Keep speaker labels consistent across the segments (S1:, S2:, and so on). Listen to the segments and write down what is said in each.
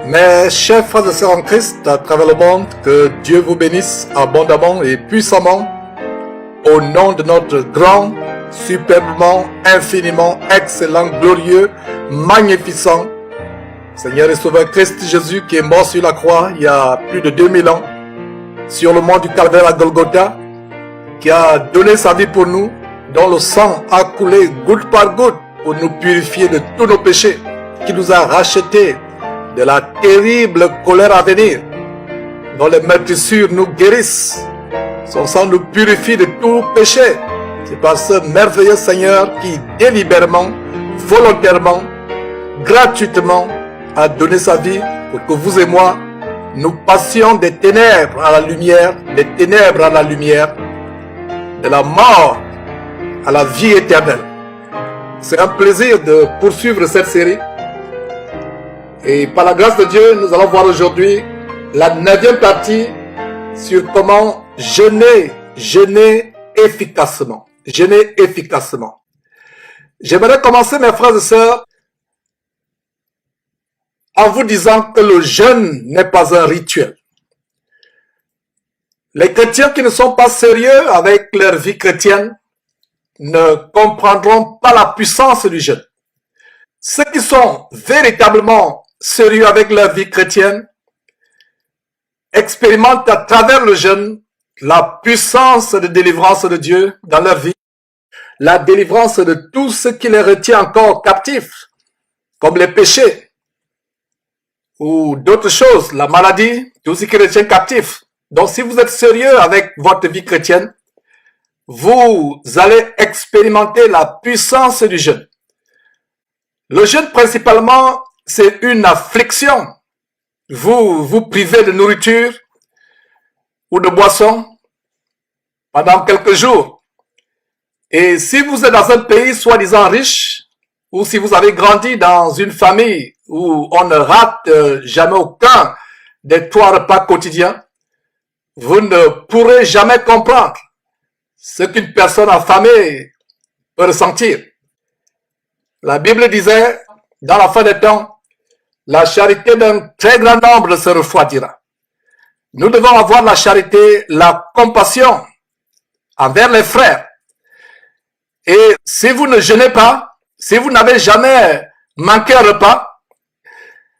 S1: Mes chers frères et sœurs en Christ à travers le monde, que Dieu vous bénisse abondamment et puissamment au nom de notre grand, superbement, infiniment, excellent, glorieux, magnificent Seigneur et Sauveur Christ Jésus qui est mort sur la croix il y a plus de 2000 ans sur le mont du Calvaire à Golgotha, qui a donné sa vie pour nous, dont le sang a coulé goutte par goutte pour nous purifier de tous nos péchés, qui nous a rachetés de la terrible colère à venir, dont les meurtrissures nous guérissent. Son sang nous purifie de tout péché. C'est par ce merveilleux Seigneur qui délibérément, volontairement, gratuitement a donné sa vie pour que vous et moi, nous passions des ténèbres à la lumière, des ténèbres à la lumière, de la mort à la vie éternelle. C'est un plaisir de poursuivre cette série. Et par la grâce de Dieu, nous allons voir aujourd'hui la 9e partie sur comment jeûner efficacement. Jeûner efficacement. J'aimerais commencer, mes frères et sœurs, en vous disant que le jeûne n'est pas un rituel. Les chrétiens qui ne sont pas sérieux avec leur vie chrétienne ne comprendront pas la puissance du jeûne. Ceux qui sont véritablement sérieux avec leur vie chrétienne expérimentent à travers le jeûne la puissance de délivrance de Dieu dans leur vie, la délivrance de tout ce qui les retient encore captifs, comme les péchés ou d'autres choses, la maladie, tout ce qui retient captif. Donc si vous êtes sérieux avec votre vie chrétienne, vous allez expérimenter la puissance du jeûne. Le jeûne principalement, c'est une affliction. Vous vous privez de nourriture ou de boisson pendant quelques jours. Et si vous êtes dans un pays soi-disant riche, ou si vous avez grandi dans une famille où on ne rate jamais aucun des 3 repas quotidiens, vous ne pourrez jamais comprendre ce qu'une personne affamée peut ressentir. La Bible disait, dans la fin des temps, la charité d'un très grand nombre se refroidira. Nous devons avoir la charité, la compassion envers les frères. Et si vous ne jeûnez pas, si vous n'avez jamais manqué un repas,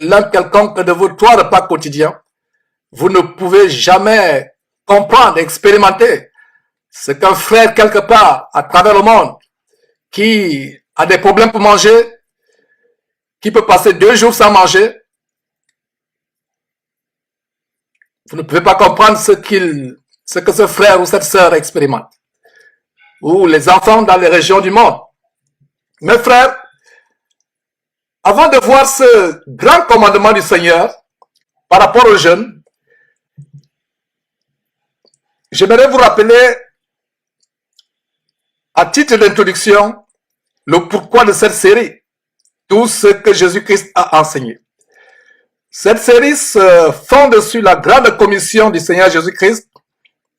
S1: l'un quelconque de vos 3 repas quotidiens, vous ne pouvez jamais comprendre, expérimenter ce qu'un frère quelque part à travers le monde qui a des problèmes pour manger, qui peut passer 2 jours sans manger, vous ne pouvez pas comprendre ce que ce frère ou cette sœur expérimente. Ou les enfants dans les régions du monde. Mes frères, avant de voir ce grand commandement du Seigneur par rapport au jeûne, j'aimerais vous rappeler, à titre d'introduction, le pourquoi de cette série, tout ce que Jésus-Christ a enseigné. Cette série se fonde sur la grande commission du Seigneur Jésus-Christ,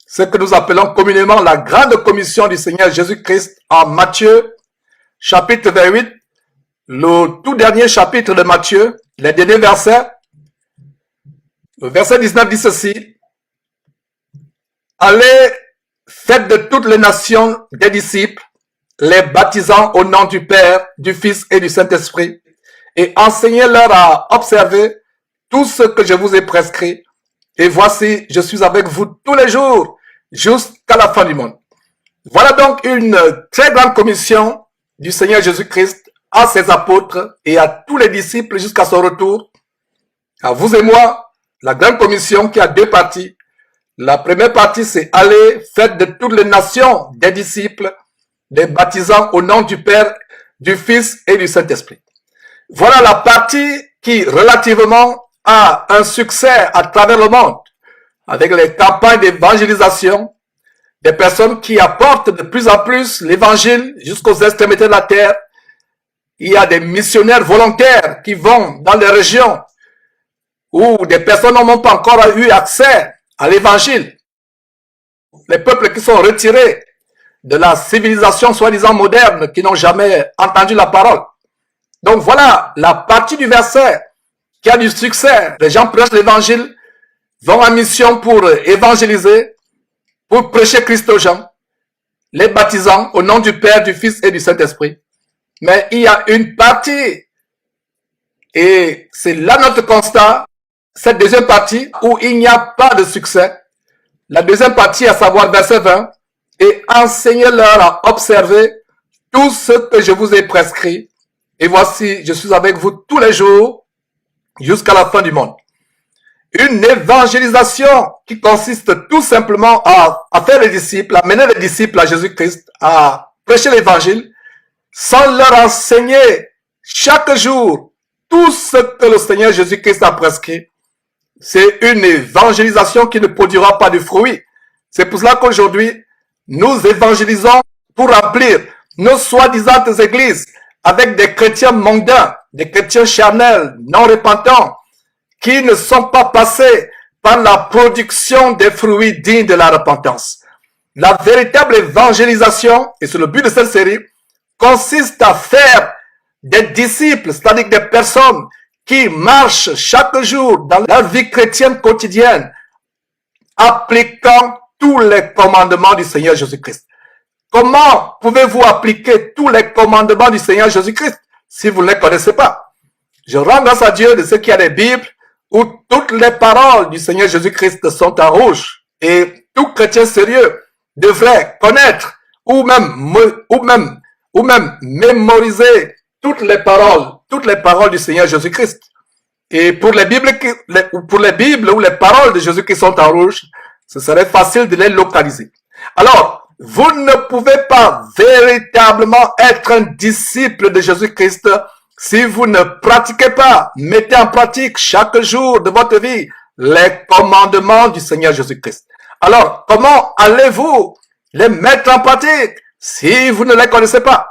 S1: ce que nous appelons communément la grande commission du Seigneur Jésus-Christ en Matthieu, chapitre 28, le tout dernier chapitre de Matthieu, les derniers versets. Le verset 19 dit ceci: Allez, faites de toutes les nations des disciples, les baptisant au nom du Père, du Fils et du Saint-Esprit, et enseignez-leur à observer tout ce que je vous ai prescrit. Et voici, je suis avec vous tous les jours, jusqu'à la fin du monde. Voilà donc une très grande commission du Seigneur Jésus-Christ à ses apôtres et à tous les disciples jusqu'à son retour. À vous et moi, la grande commission qui a 2 parties. La première partie, c'est aller, faites de toutes les nations des disciples, les baptisant au nom du Père, du Fils et du Saint-Esprit. Voilà la partie qui, relativement, a un succès à travers le monde, avec les campagnes d'évangélisation, des personnes qui apportent de plus en plus l'évangile jusqu'aux extrémités de la terre. Il y a des missionnaires volontaires qui vont dans les régions où des personnes n'ont pas encore eu accès à l'évangile. Les peuples qui sont retirés de la civilisation soi-disant moderne, qui n'ont jamais entendu la parole. Donc voilà la partie du verset qui a du succès. Les gens prêchent l'évangile, vont en mission pour évangéliser, pour prêcher Christ aux gens, les baptisant au nom du Père, du Fils et du Saint-Esprit. Mais il y a une partie, et c'est là notre constat, cette deuxième partie où il n'y a pas de succès. La deuxième partie, à savoir verset 20, et enseignez-leur à observer tout ce que je vous ai prescrit. Et voici, je suis avec vous tous les jours jusqu'à la fin du monde. Une évangélisation qui consiste tout simplement à faire les disciples, à mener les disciples à Jésus-Christ, à prêcher l'évangile, sans leur enseigner chaque jour tout ce que le Seigneur Jésus-Christ a prescrit. C'est une évangélisation qui ne produira pas de fruits. C'est pour cela qu'aujourd'hui, nous évangélisons pour remplir nos soi-disant églises avec des chrétiens mondains, des chrétiens charnels, non repentants, qui ne sont pas passés par la production des fruits dignes de la repentance. La véritable évangélisation, et c'est le but de cette série, consiste à faire des disciples, c'est-à-dire des personnes qui marchent chaque jour dans leur vie chrétienne quotidienne, appliquant tous les commandements du Seigneur Jésus-Christ. Comment pouvez-vous appliquer tous les commandements du Seigneur Jésus-Christ si vous ne les connaissez pas? Je rends grâce à Dieu de ce qu'il y a des Bibles où toutes les paroles du Seigneur Jésus-Christ sont en rouge. Et tout chrétien sérieux devrait connaître ou même mémoriser toutes les paroles du Seigneur Jésus-Christ. Et pour les Bibles où les paroles de Jésus-Christ sont en rouge, ce serait facile de les localiser. Alors, vous ne pouvez pas véritablement être un disciple de Jésus-Christ si vous ne pratiquez pas, mettez en pratique chaque jour de votre vie les commandements du Seigneur Jésus-Christ. Alors, comment allez-vous les mettre en pratique si vous ne les connaissez pas?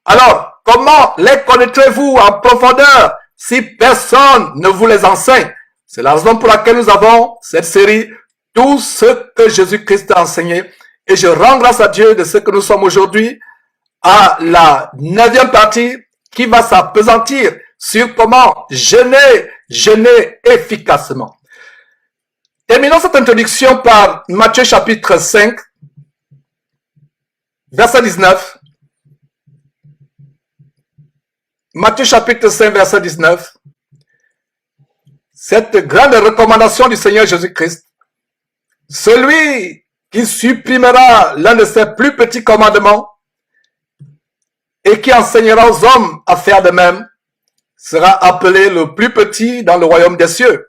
S1: Alors, comment les connaîtrez-vous en profondeur si personne ne vous les enseigne? C'est la raison pour laquelle nous avons cette série, tout ce que Jésus-Christ a enseigné. Et je rends grâce à Dieu de ce que nous sommes aujourd'hui à la 9e partie qui va s'appesantir sur comment jeûner efficacement. Terminons cette introduction par Matthieu chapitre 5, verset 19. Matthieu chapitre 5, verset 19. Cette grande recommandation du Seigneur Jésus-Christ. Celui qui supprimera l'un de ses plus petits commandements et qui enseignera aux hommes à faire de même sera appelé le plus petit dans le royaume des cieux.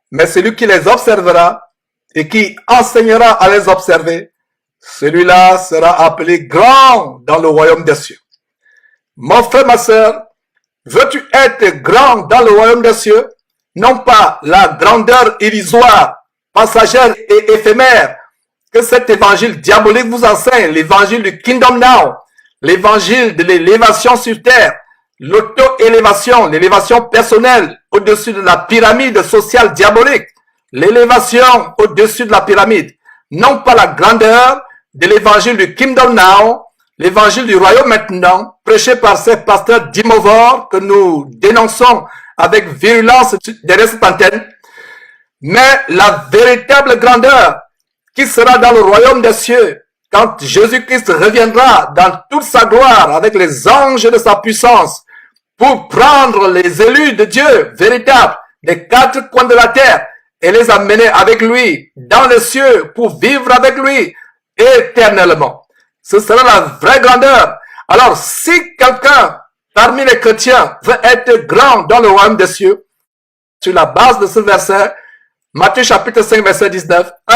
S1: Mais celui qui les observera et qui enseignera à les observer, celui-là sera appelé grand dans le royaume des cieux. Mon frère, ma sœur, veux-tu être grand dans le royaume des cieux? Non pas la grandeur illusoire, passagère et éphémère que cet évangile diabolique vous enseigne, l'évangile du Kingdom Now, l'évangile de l'élévation sur terre, l'auto-élévation, l'élévation personnelle au-dessus de la pyramide sociale diabolique, l'élévation au-dessus de la pyramide, non pas la grandeur de l'évangile du Kingdom Now, l'évangile du royaume maintenant, prêché par ces pasteurs d'Imovore que nous dénonçons avec virulence derrière cette antenne, mais la véritable grandeur qui sera dans le royaume des cieux quand Jésus-Christ reviendra dans toute sa gloire avec les anges de sa puissance pour prendre les élus de Dieu véritables des 4 coins de la terre et les amener avec lui dans les cieux pour vivre avec lui éternellement. Ce sera la vraie grandeur. Alors, si quelqu'un parmi les chrétiens veut être grand dans le royaume des cieux, sur la base de ce verset, Matthieu chapitre 5, verset 19, 1.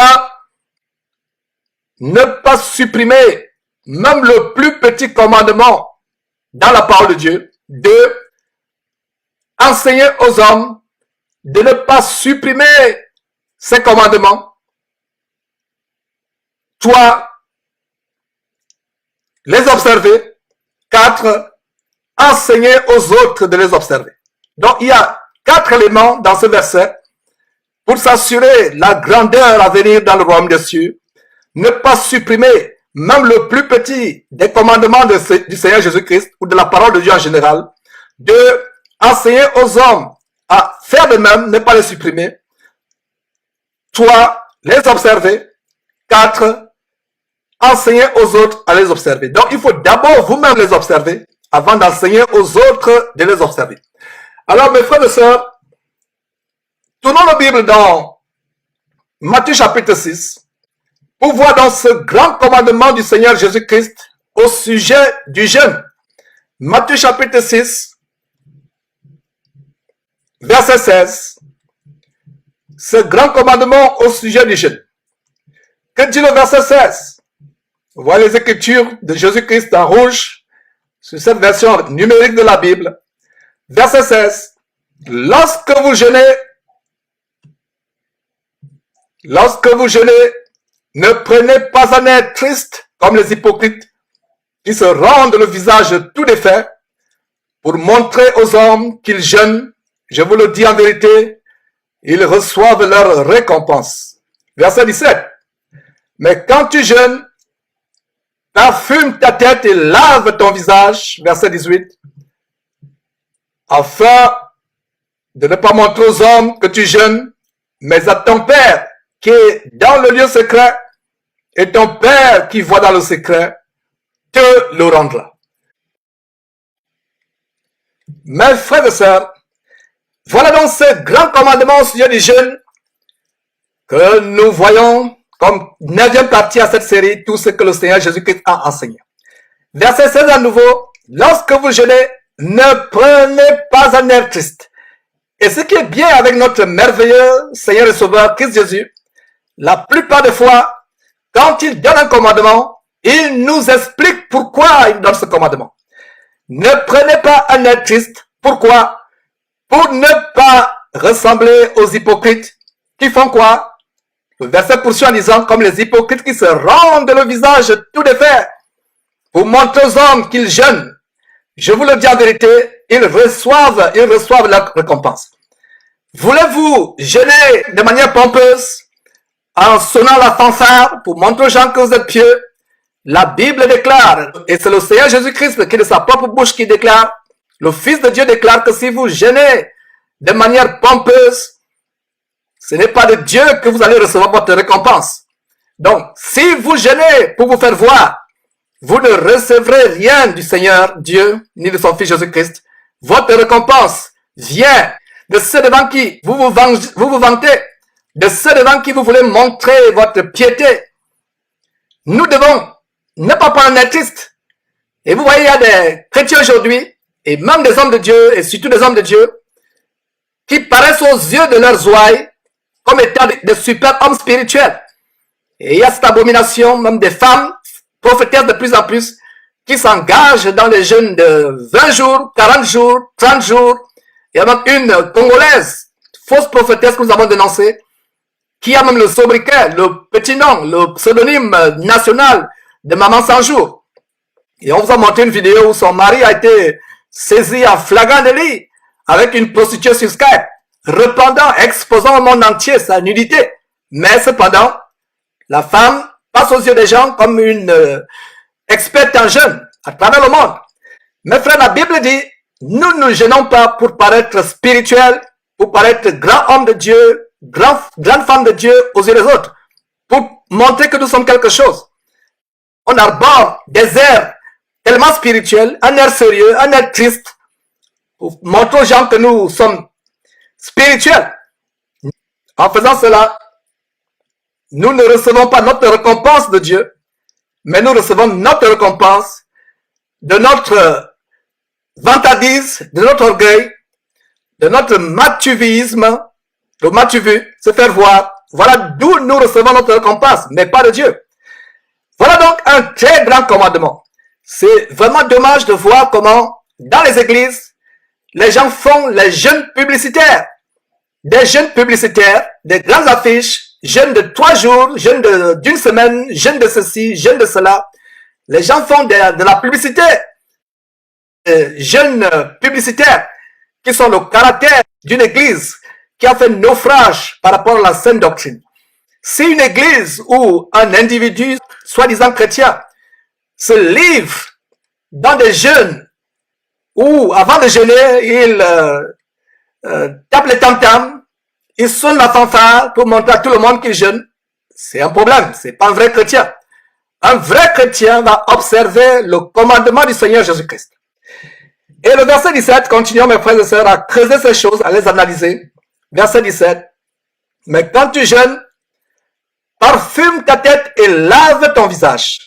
S1: Ne pas supprimer même le plus petit commandement dans la parole de Dieu. 2. Enseigner aux hommes de ne pas supprimer ces commandements. 3. Les observer. 4. Enseigner aux autres de les observer. Donc, il y a 4 éléments dans ce verset pour s'assurer la grandeur à venir dans le royaume des cieux. Ne pas supprimer même le plus petit des commandements du Seigneur Jésus-Christ ou de la parole de Dieu en général. 2. Enseigner aux hommes à faire de même, ne pas les supprimer. 3. Les observer. 4. Enseigner aux autres à les observer. Donc, il faut d'abord vous-même les observer avant d'enseigner aux autres de les observer. Alors, mes frères et sœurs, tournons la Bible dans Matthieu chapitre 6 pour voir dans ce grand commandement du Seigneur Jésus-Christ au sujet du jeûne. Matthieu chapitre 6, verset 16. Ce grand commandement au sujet du jeûne. Que dit le verset 16? Voilà les écritures de Jésus-Christ en rouge sur cette version numérique de la Bible. Verset 16. Lorsque vous jeûnez, ne prenez pas un air triste comme les hypocrites qui se rendent le visage tout défait pour montrer aux hommes qu'ils jeûnent. Je vous le dis en vérité, ils reçoivent leur récompense. Verset 17. Mais quand tu jeûnes, parfume ta tête et lave ton visage. Verset 18. Afin de ne pas montrer aux hommes que tu jeûnes, mais à ton Père qui est dans le lieu secret, et ton Père qui voit dans le secret te le rendra. Mes frères et sœurs, voilà donc ce grand commandement au sujet du jeûne que nous voyons comme 9e partie à cette série, tout ce que le Seigneur Jésus-Christ a enseigné. Verset 16 à nouveau, lorsque vous jeûnez, ne prenez pas un air triste. Et ce qui est bien avec notre merveilleux Seigneur et Sauveur Christ Jésus, la plupart des fois, quand il donne un commandement, il nous explique pourquoi il donne ce commandement. Ne prenez pas un air triste. Pourquoi? Pour ne pas ressembler aux hypocrites qui font quoi? Le verset poursuit en disant, comme les hypocrites qui se rendent le visage tout défait pour montrer aux hommes qu'ils jeûnent. Je vous le dis en vérité, ils reçoivent leur récompense. Voulez-vous jeûner de manière pompeuse en sonnant la fanfare pour montrer aux gens que vous êtes pieux? La Bible déclare, et c'est le Seigneur Jésus-Christ qui est de sa propre bouche qui déclare, le Fils de Dieu déclare que si vous jeûnez de manière pompeuse, ce n'est pas de Dieu que vous allez recevoir votre récompense. Donc, si vous jeûnez pour vous faire voir, vous ne recevrez rien du Seigneur Dieu, ni de son Fils Jésus-Christ. Votre récompense vient de ceux devant qui vous vous vantez, de ceux devant qui vous voulez montrer votre piété. Nous devons ne pas prendre un artiste. Et vous voyez, il y a des chrétiens aujourd'hui, et même des hommes de Dieu, et surtout des hommes de Dieu, qui paraissent aux yeux de leurs ouailles comme étant des super hommes spirituels. Et il y a cette abomination, même des femmes prophétesses de plus en plus, qui s'engagent dans les jeûnes de 20 jours, 40 jours, 30 jours. Il y a même une Congolaise, fausse prophétesse que nous avons dénoncée, qui a même le sobriquet, le petit nom, le pseudonyme national de Maman 100 jours. Et on vous a montré une vidéo où son mari a été saisi en flagrant délit avec une prostituée sur Skype, répandant, exposant au monde entier sa nudité. Mais cependant, la femme passe aux yeux des gens comme une experte en jeûne à travers le monde. Mes frères, la Bible dit, nous ne jeûnons pas pour paraître spirituels, pour paraître grand homme de Dieu, grande femme de Dieu aux yeux des autres, pour montrer que nous sommes quelque chose. On arbore des airs tellement spirituels, un air sérieux, un air triste, pour montrer aux gens que nous sommes spirituels. En faisant cela, nous ne recevons pas notre récompense de Dieu, mais nous recevons notre récompense de notre vantardise, de notre orgueil, de notre matuvisme, le matuvu, se faire voir. Voilà d'où nous recevons notre récompense, mais pas de Dieu. Voilà donc un très grand commandement. C'est vraiment dommage de voir comment, dans les églises, les gens font les jeûnes publicitaires. Des jeûnes publicitaires, des grandes affiches, jeûne de 3 jours, jeûne d'une semaine, jeûne de ceci, jeûne de cela. Les gens font de la publicité, jeûnes publicitaires, qui sont le caractère d'une église qui a fait naufrage par rapport à la saine doctrine. Si une église ou un individu, soi-disant chrétien, se livre dans des jeûnes où, avant de jeûner, il tapent les tam-tams, ils sonnent la fanfare pour montrer à tout le monde qu'ils jeûnent. C'est un problème, c'est pas un vrai chrétien. Un vrai chrétien va observer le commandement du Seigneur Jésus-Christ. Et le verset 17, continuons mes frères et sœurs à creuser ces choses, à les analyser. Verset 17. Mais quand tu jeûnes, parfume ta tête et lave ton visage.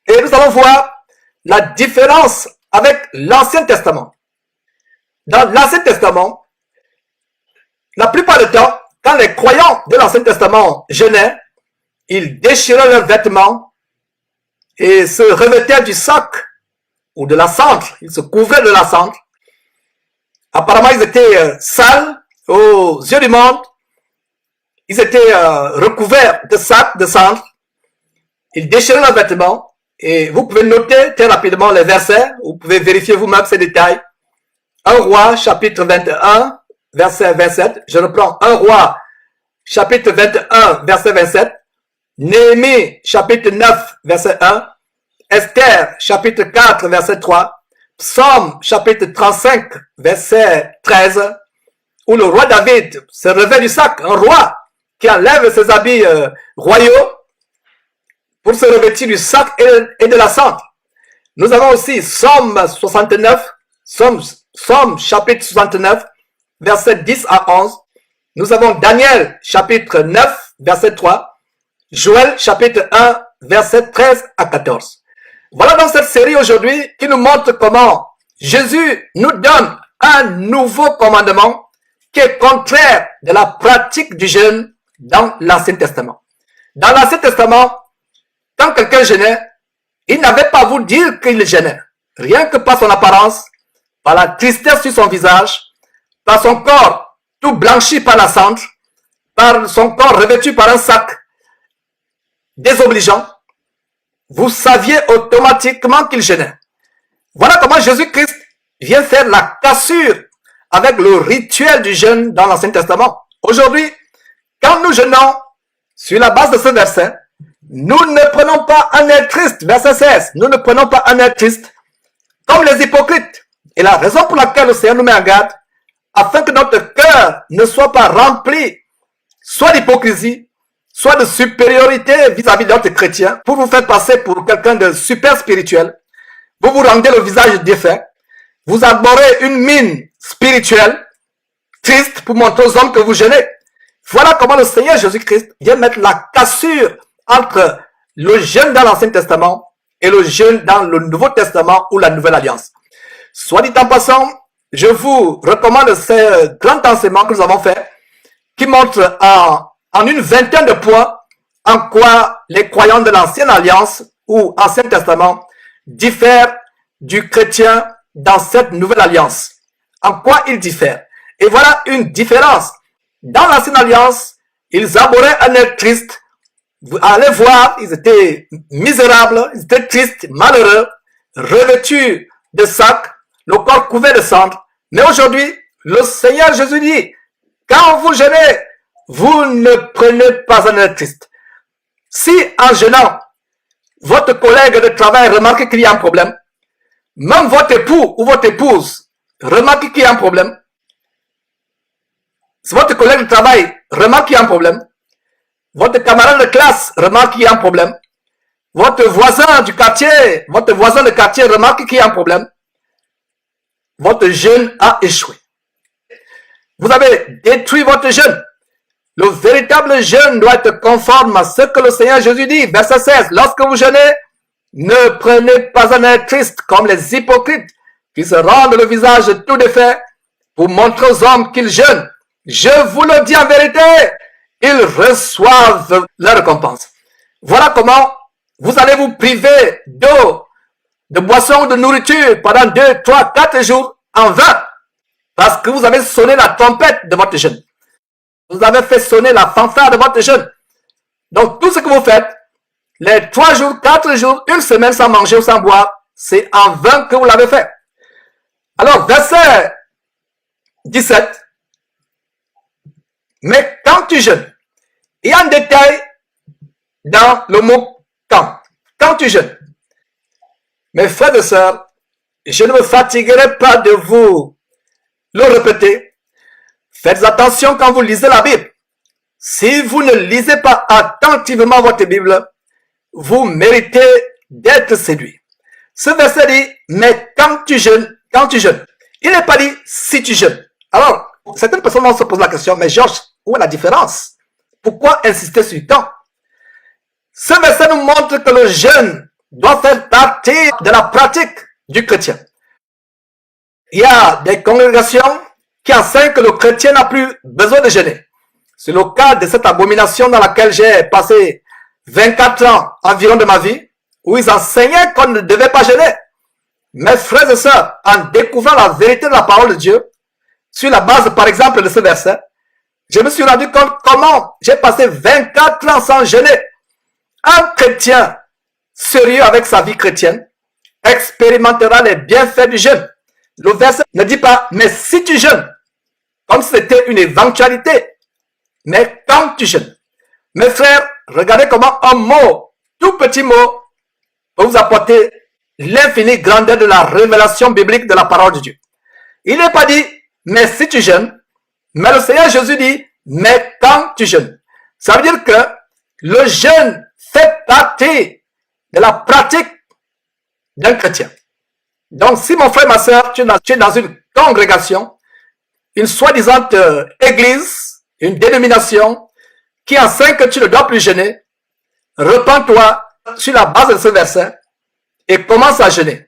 S1: Et nous allons voir la différence avec l'Ancien Testament. Dans l'Ancien Testament, la plupart du temps, quand les croyants de l'Ancien Testament jeûnaient, ils déchiraient leurs vêtements et se revêtaient du sac ou de la cendre. Ils se couvraient de la cendre. Apparemment, ils étaient sales aux yeux du monde. Ils étaient recouverts de sacs, de cendre. Ils déchiraient leurs vêtements. Et vous pouvez noter très rapidement les versets. Vous pouvez vérifier vous-même ces détails. 1 Roi, chapitre 21, verset 27. Je reprends 1 Roi, chapitre 21, verset 27. Néhémie, chapitre 9, verset 1. Esther, chapitre 4, verset 3. Psaume, chapitre 35, verset 13. Où le roi David se revêt du sac. Un roi qui enlève ses habits royaux pour se revêtir du sac et de la cendre. Nous avons aussi Psaume 69, Psaume chapitre 69, verset 10 à 11. Nous avons Daniel chapitre 9, verset 3. Joël chapitre 1, verset 13 à 14. Voilà donc cette série aujourd'hui qui nous montre comment Jésus nous donne un nouveau commandement qui est contraire de la pratique du jeûne dans l'Ancien Testament. Dans l'Ancien Testament, quand quelqu'un jeûnait, il n'avait pas à vous dire qu'il jeûnait. Rien que par son apparence, par la tristesse sur son visage, par son corps tout blanchi par la cendre, par son corps revêtu par un sac désobligeant, vous saviez automatiquement qu'il jeûnait. Voilà comment Jésus-Christ vient faire la cassure avec le rituel du jeûne dans l'Ancien Testament. Aujourd'hui, quand nous jeûnons, sur la base de ce verset, nous ne prenons pas un air triste, verset 16, nous ne prenons pas un air triste, comme les hypocrites. Et la raison pour laquelle le Seigneur nous met en garde, afin que notre cœur ne soit pas rempli, soit d'hypocrisie, soit de supériorité vis-à-vis d'autres chrétiens, pour vous faire passer pour quelqu'un de super spirituel. Vous vous rendez le visage défait, vous arborez une mine spirituelle, triste, pour montrer aux hommes que vous jeûnez. Voilà comment le Seigneur Jésus-Christ vient mettre la cassure entre le jeûne dans l'Ancien Testament et le jeûne dans le Nouveau Testament ou la Nouvelle Alliance. Soit dit en passant, je vous recommande ces grands enseignements que nous avons faits, qui montrent en une vingtaine de points en quoi les croyants de l'Ancienne Alliance ou Ancien Testament diffèrent du chrétien dans cette Nouvelle Alliance. En quoi ils diffèrent. Et voilà une différence. Dans l'Ancienne Alliance, ils abhorraient un air triste. Vous allez voir, ils étaient misérables, ils étaient tristes, malheureux, revêtus de sacs, le corps couvert de cendres. Mais aujourd'hui, le Seigneur Jésus dit, quand vous jeûnez, vous ne prenez pas un air triste. Si en jeûnant, votre collègue de travail remarque qu'il y a un problème, même votre époux ou votre épouse remarque qu'il y a un problème, si votre collègue de travail remarque qu'il y a un problème, votre camarade de classe remarque qu'il y a un problème, votre voisin du quartier, votre voisin de quartier remarque qu'il y a un problème, votre jeûne a échoué. Vous avez détruit votre jeûne. Le véritable jeûne doit être conforme à ce que le Seigneur Jésus dit, verset 16. Lorsque vous jeûnez, ne prenez pas un air triste comme les hypocrites qui se rendent le visage tout défait pour montrer aux hommes qu'ils jeûnent. Je vous le dis en vérité, ils reçoivent leur récompense. Voilà comment vous allez vous priver d'eau, de boisson ou de nourriture pendant 2, 3, 4 jours en vain. Parce que vous avez sonné la trompette de votre jeûne. Vous avez fait sonner la fanfare de votre jeûne. Donc tout ce que vous faites, les 3 jours, 4 jours, une semaine sans manger ou sans boire, c'est en vain que vous l'avez fait. Alors verset 17. Mais quand tu jeûnes, il y a un détail dans le mot quand. Quand tu jeûnes. Mes frères et sœurs, je ne me fatiguerai pas de vous le répéter. Faites attention quand vous lisez la Bible. Si vous ne lisez pas attentivement votre Bible, vous méritez d'être séduit. Ce verset dit, mais quand tu jeûnes, il n'est pas dit si tu jeûnes. Alors, certaines personnes vont se poser la question, mais Georges, où est la différence? Pourquoi insister sur le temps? Ce verset nous montre que le jeûne doit faire partie de la pratique du chrétien. Il y a des congrégations qui enseignent que le chrétien n'a plus besoin de jeûner. C'est le cas de cette abomination dans laquelle j'ai passé 24 ans environ de ma vie, où ils enseignaient qu'on ne devait pas jeûner. Mes frères et sœurs, en découvrant la vérité de la parole de Dieu, sur la base par exemple de ce verset, je me suis rendu compte comment j'ai passé 24 ans sans jeûner. Un chrétien sérieux avec sa vie chrétienne expérimentera les bienfaits du jeûne. Le verset ne dit pas, mais si tu jeûnes, comme si c'était une éventualité, mais quand tu jeûnes. Mes frères, regardez comment un mot, tout petit mot, peut vous apporter l'infinie grandeur de la révélation biblique de la parole de Dieu. Il n'est pas dit, mais si tu jeûnes, mais le Seigneur Jésus dit, mais quand tu jeûnes. Ça veut dire que le jeûne fait partie de la pratique d'un chrétien. Donc, si mon frère, ma soeur, tu es dans une congrégation, une soi-disant église, une dénomination qui enseigne que tu ne dois plus jeûner, repens-toi sur la base de ce verset et commence à jeûner.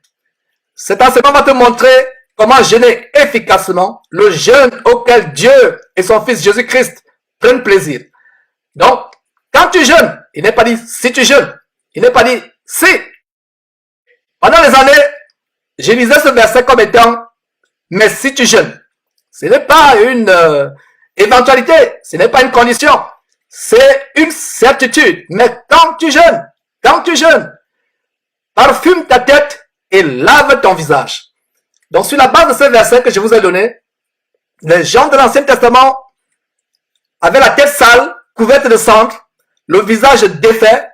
S1: Cet enseignement va te montrer comment jeûner efficacement, le jeûne auquel Dieu et son Fils Jésus-Christ prennent plaisir. Donc, quand tu jeûnes, il n'est pas dit si tu jeûnes, il n'est pas dit si. Pendant les années, je lisais ce verset comme étant mais si tu jeûnes. Ce n'est pas une éventualité, ce n'est pas une condition, c'est une certitude. Mais quand tu jeûnes, parfume ta tête et lave ton visage. Donc sur la base de ce verset que je vous ai donné, les gens de l'Ancien Testament avaient la tête sale, couverte de cendres, le visage défait.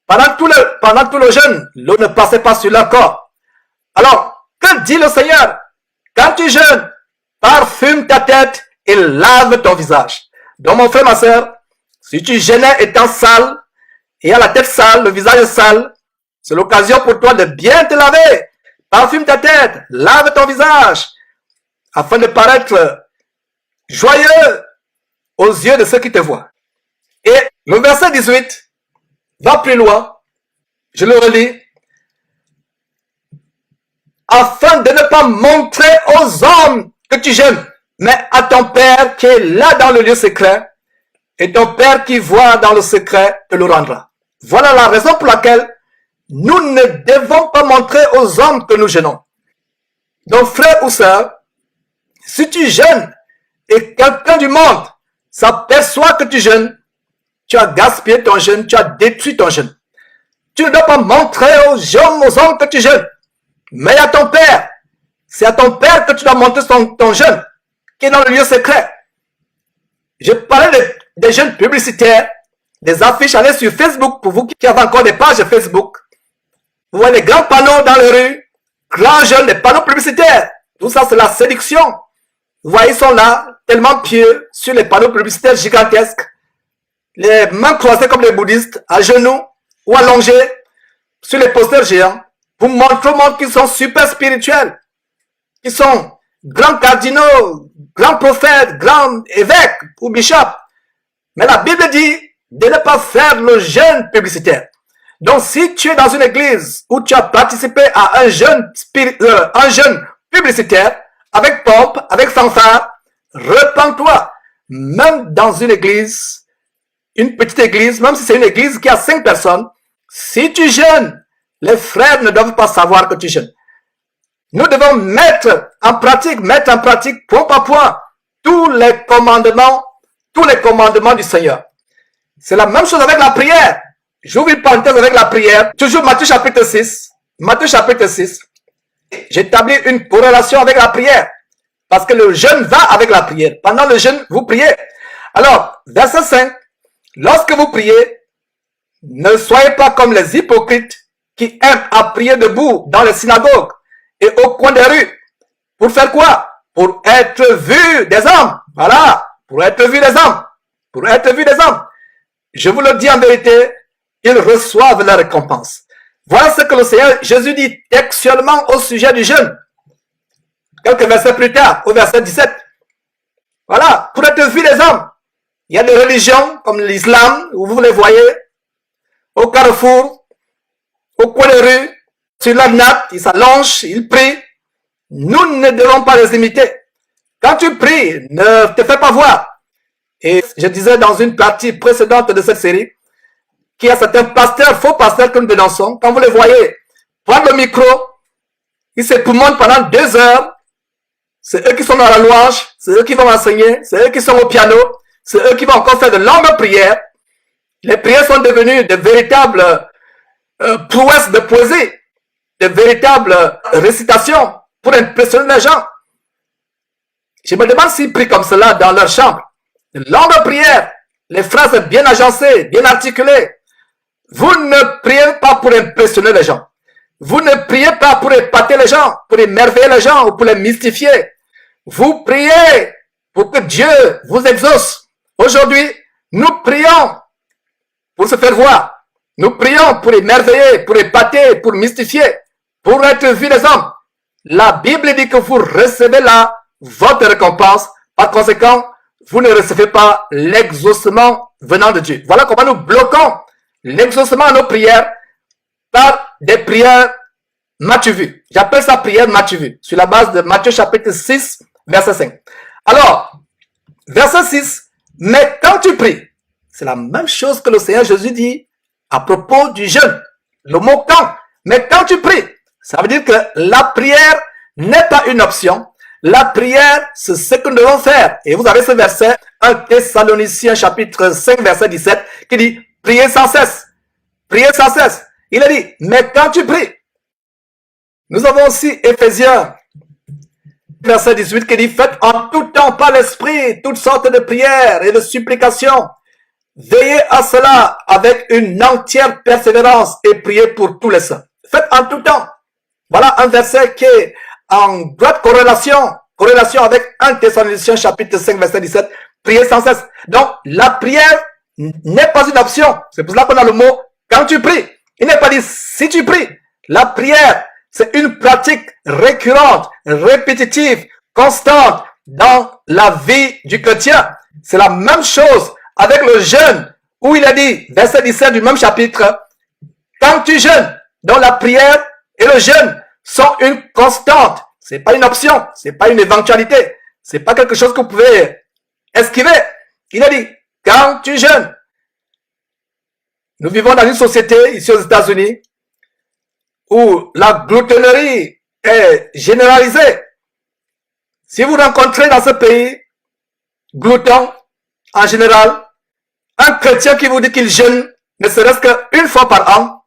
S1: Pendant tout le jeûne, l'eau ne passait pas sur leur corps. Alors, que dit le Seigneur? Quand tu jeûnes, parfume ta tête et lave ton visage. Donc mon frère, ma soeur, si tu jeûnais étant sale, et à la tête sale, le visage sale, c'est l'occasion pour toi de bien te laver. Parfume ta tête, lave ton visage, afin de paraître joyeux aux yeux de ceux qui te voient. Et le verset 18 va plus loin. Je le relis. Afin de ne pas montrer aux hommes que tu jeûnes, mais à ton Père qui est là dans le lieu secret, et ton Père qui voit dans le secret te le rendra. Voilà la raison pour laquelle nous ne devons pas montrer aux hommes que nous jeûnons. Donc frère ou sœur, si tu jeûnes et quelqu'un du monde s'aperçoit que tu jeûnes, tu as gaspillé ton jeûne, tu as détruit ton jeûne. Tu ne dois pas montrer aux hommes que tu jeûnes, mais à ton Père. C'est à ton Père que tu dois montrer ton jeûne, qui est dans le lieu secret. Je parlais des jeûnes publicitaires, des affiches, allez sur Facebook, pour vous qui avez encore des pages Facebook. Vous voyez les grands panneaux dans les rues, grands jeunes, les panneaux publicitaires. Tout ça, c'est la séduction. Vous voyez, ils sont là, tellement pieux, sur les panneaux publicitaires gigantesques. Les mains croisées comme les bouddhistes, à genoux ou allongés, sur les posters géants, pour montrer au monde qu'ils sont super spirituels, qu'ils sont grands cardinaux, grands prophètes, grands évêques ou bishops. Mais la Bible dit de ne pas faire le jeûne publicitaire. Donc, si tu es dans une église où tu as participé à un jeûne publicitaire, avec pompe, avec fanfare, repens-toi. Même dans une église, une petite église, même si c'est une église qui a 5 personnes, si tu jeûnes, les frères ne doivent pas savoir que tu jeûnes. Nous devons mettre en pratique point par point, tous les commandements du Seigneur. C'est la même chose avec la prière. J'ouvre une parenthèse avec la prière. Toujours Matthieu chapitre 6. J'établis une corrélation avec la prière. Parce que le jeûne va avec la prière. Pendant le jeûne, vous priez. Alors, verset 5. Lorsque vous priez, ne soyez pas comme les hypocrites qui aiment à prier debout dans les synagogues et au coin des rues. Pour faire quoi? pour être vu des hommes. Voilà, pour être vu des hommes. Pour être vu des hommes. Je vous le dis en vérité, ils reçoivent la récompense. Voilà ce que le Seigneur Jésus dit textuellement au sujet du jeûne. Quelques versets plus tard, au verset 17. Voilà, pour être vu des hommes. Il y a des religions comme l'islam, où vous les voyez, au carrefour, au coin de rue, sur la natte, ils s'allongent, ils prient. Nous ne devons pas les imiter. Quand tu pries, ne te fais pas voir. Et je disais dans une partie précédente de cette série, qu'il y a certains pasteurs, faux pasteurs que nous dénonçons, quand vous les voyez prendre le micro, ils s'époumonent pendant 2 heures, c'est eux qui sont dans la louange, c'est eux qui vont enseigner, c'est eux qui sont au piano, c'est eux qui vont encore faire de longues prières. Les prières sont devenues de véritables prouesses de poésie, de véritables récitations pour impressionner les gens. Je me demande s'ils prient comme cela dans leur chambre. De longues prières, les phrases bien agencées, bien articulées. Vous ne priez pas pour impressionner les gens. Vous ne priez pas pour épater les gens, pour émerveiller les gens ou pour les mystifier. Vous priez pour que Dieu vous exauce. Aujourd'hui, nous prions pour se faire voir. Nous prions pour émerveiller, pour épater, pour mystifier, pour être vu des hommes. La Bible dit que vous recevez là votre récompense. Par conséquent, vous ne recevez pas l'exaucement venant de Dieu. Voilà comment nous bloquons l'exaucement à nos prières par des prières Matthieu vu. J'appelle ça prière Matthieu vu, sur la base de Matthieu chapitre 6, verset 5. Alors, verset 6, mais quand tu pries, c'est la même chose que le Seigneur Jésus dit à propos du jeûne. Le mot quand, mais quand tu pries, ça veut dire que la prière n'est pas une option. La prière, c'est ce que nous devons faire. Et vous avez ce verset, 1 Thessaloniciens chapitre 5, verset 17, qui dit, priez sans cesse. Priez sans cesse. Il a dit, mais quand tu pries. Nous avons aussi Éphésiens, verset 18, qui dit, faites en tout temps par l'esprit toutes sortes de prières et de supplications. Veillez à cela avec une entière persévérance et priez pour tous les saints. Faites en tout temps. Voilà un verset qui est en droite corrélation avec 1 Thessaloniciens chapitre 5 verset 17, priez sans cesse. Donc, la prière n'est pas une option. C'est pour cela qu'on a le mot quand tu pries. Il n'est pas dit si tu pries. La prière, c'est une pratique récurrente, répétitive, constante dans la vie du chrétien. C'est la même chose avec le jeûne, où il a dit, verset 17 du même chapitre, quand tu jeûnes, donc la prière et le jeûne sont une constante. C'est pas une option, c'est pas une éventualité, c'est pas quelque chose que vous pouvez esquiver. Il a dit, quand tu jeûnes, nous vivons dans une société ici aux États-Unis où la gloutonnerie est généralisée. Si vous rencontrez dans ce pays glouton en général, un chrétien qui vous dit qu'il jeûne ne serait-ce qu'une fois par an,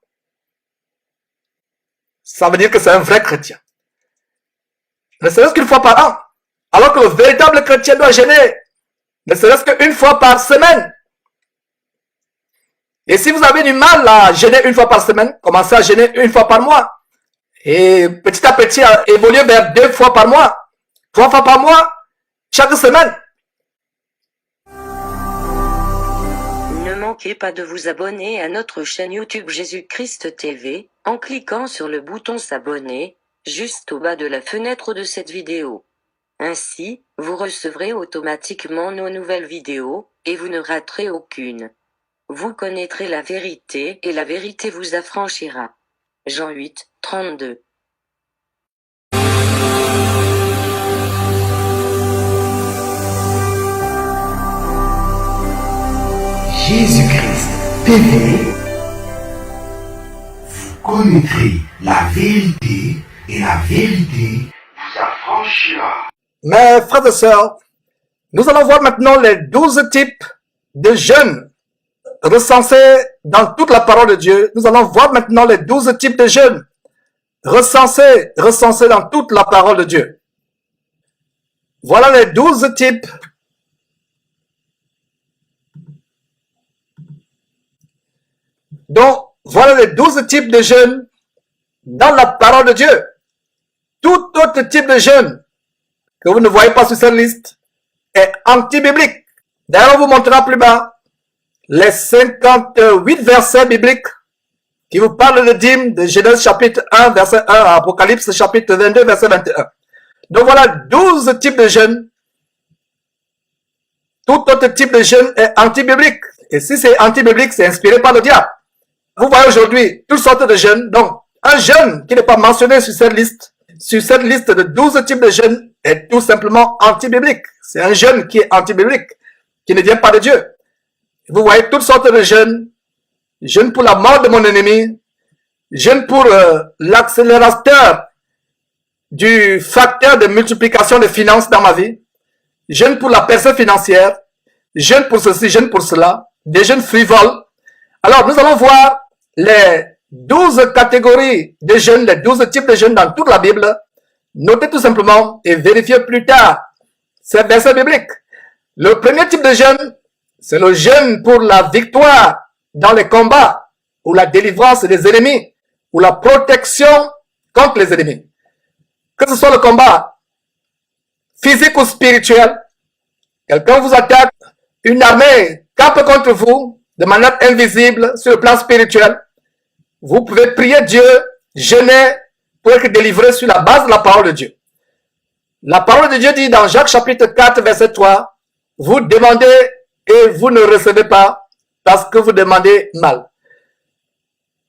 S1: ça veut dire que c'est un vrai chrétien. Ne serait-ce qu'une fois par an. Alors que le véritable chrétien doit jeûner, ne serait-ce qu'une fois par semaine. Et si vous avez du mal à jeûner une fois par semaine, commencez à jeûner une fois par mois. Et petit à petit, évoluer vers 2 fois par mois, 3 fois par mois, chaque semaine.
S2: Ne manquez pas de vous abonner à notre chaîne YouTube Jésus-Christ TV, en cliquant sur le bouton s'abonner, juste au bas de la fenêtre de cette vidéo. Ainsi, vous recevrez automatiquement nos nouvelles vidéos, et vous ne raterez aucune. Vous connaîtrez la vérité et la vérité vous affranchira. Jean 8, 32.
S3: Jésus-Christ TV, vous connaîtrez la vérité et la vérité vous affranchira.
S1: Mes frères et sœurs, nous allons voir maintenant les 12 types de jeûnes recensés dans toute la parole de Dieu. Nous allons voir maintenant les 12 types de jeûnes recensés dans toute la parole de Dieu. Voilà les 12 types Donc, voilà les 12 types de jeûnes dans la parole de Dieu. Tout autre type de jeûne que vous ne voyez pas sur cette liste est anti-biblique. D'ailleurs, on vous montrera plus bas les 58 versets bibliques qui vous parlent de dîmes de Genèse chapitre 1, verset 1 à Apocalypse chapitre 22, verset 21. Donc voilà 12 types de jeûnes. Tout autre type de jeûne est anti-biblique. Et si c'est anti-biblique, c'est inspiré par le diable. Vous voyez aujourd'hui toutes sortes de jeûnes. Donc, un jeûne qui n'est pas mentionné sur cette liste de 12 types de jeûnes, est tout simplement anti-biblique. C'est un jeûne qui est anti-biblique, qui ne vient pas de Dieu. Vous voyez toutes sortes de jeûnes. Jeûne pour la mort de mon ennemi. Jeûne pour l'accélérateur du facteur de multiplication des finances dans ma vie. Jeûne pour la personne financière. Jeûne pour ceci, jeûne pour cela. Des jeûnes frivoles. Alors, nous allons voir les 12 catégories de jeûnes, les 12 types de jeûnes dans toute la Bible. Notez tout simplement et vérifiez plus tard ces versets bibliques. Le premier type de jeûne, c'est le jeûne pour la victoire dans les combats, ou la délivrance des ennemis, ou la protection contre les ennemis. Que ce soit le combat physique ou spirituel, quelqu'un vous attaque, une armée campe contre vous de manière invisible sur le plan spirituel. Vous pouvez prier Dieu, jeûner pour être délivré sur la base de la parole de Dieu. La parole de Dieu dit dans Jacques chapitre 4, verset 3, vous demandez et vous ne recevez pas parce que vous demandez mal.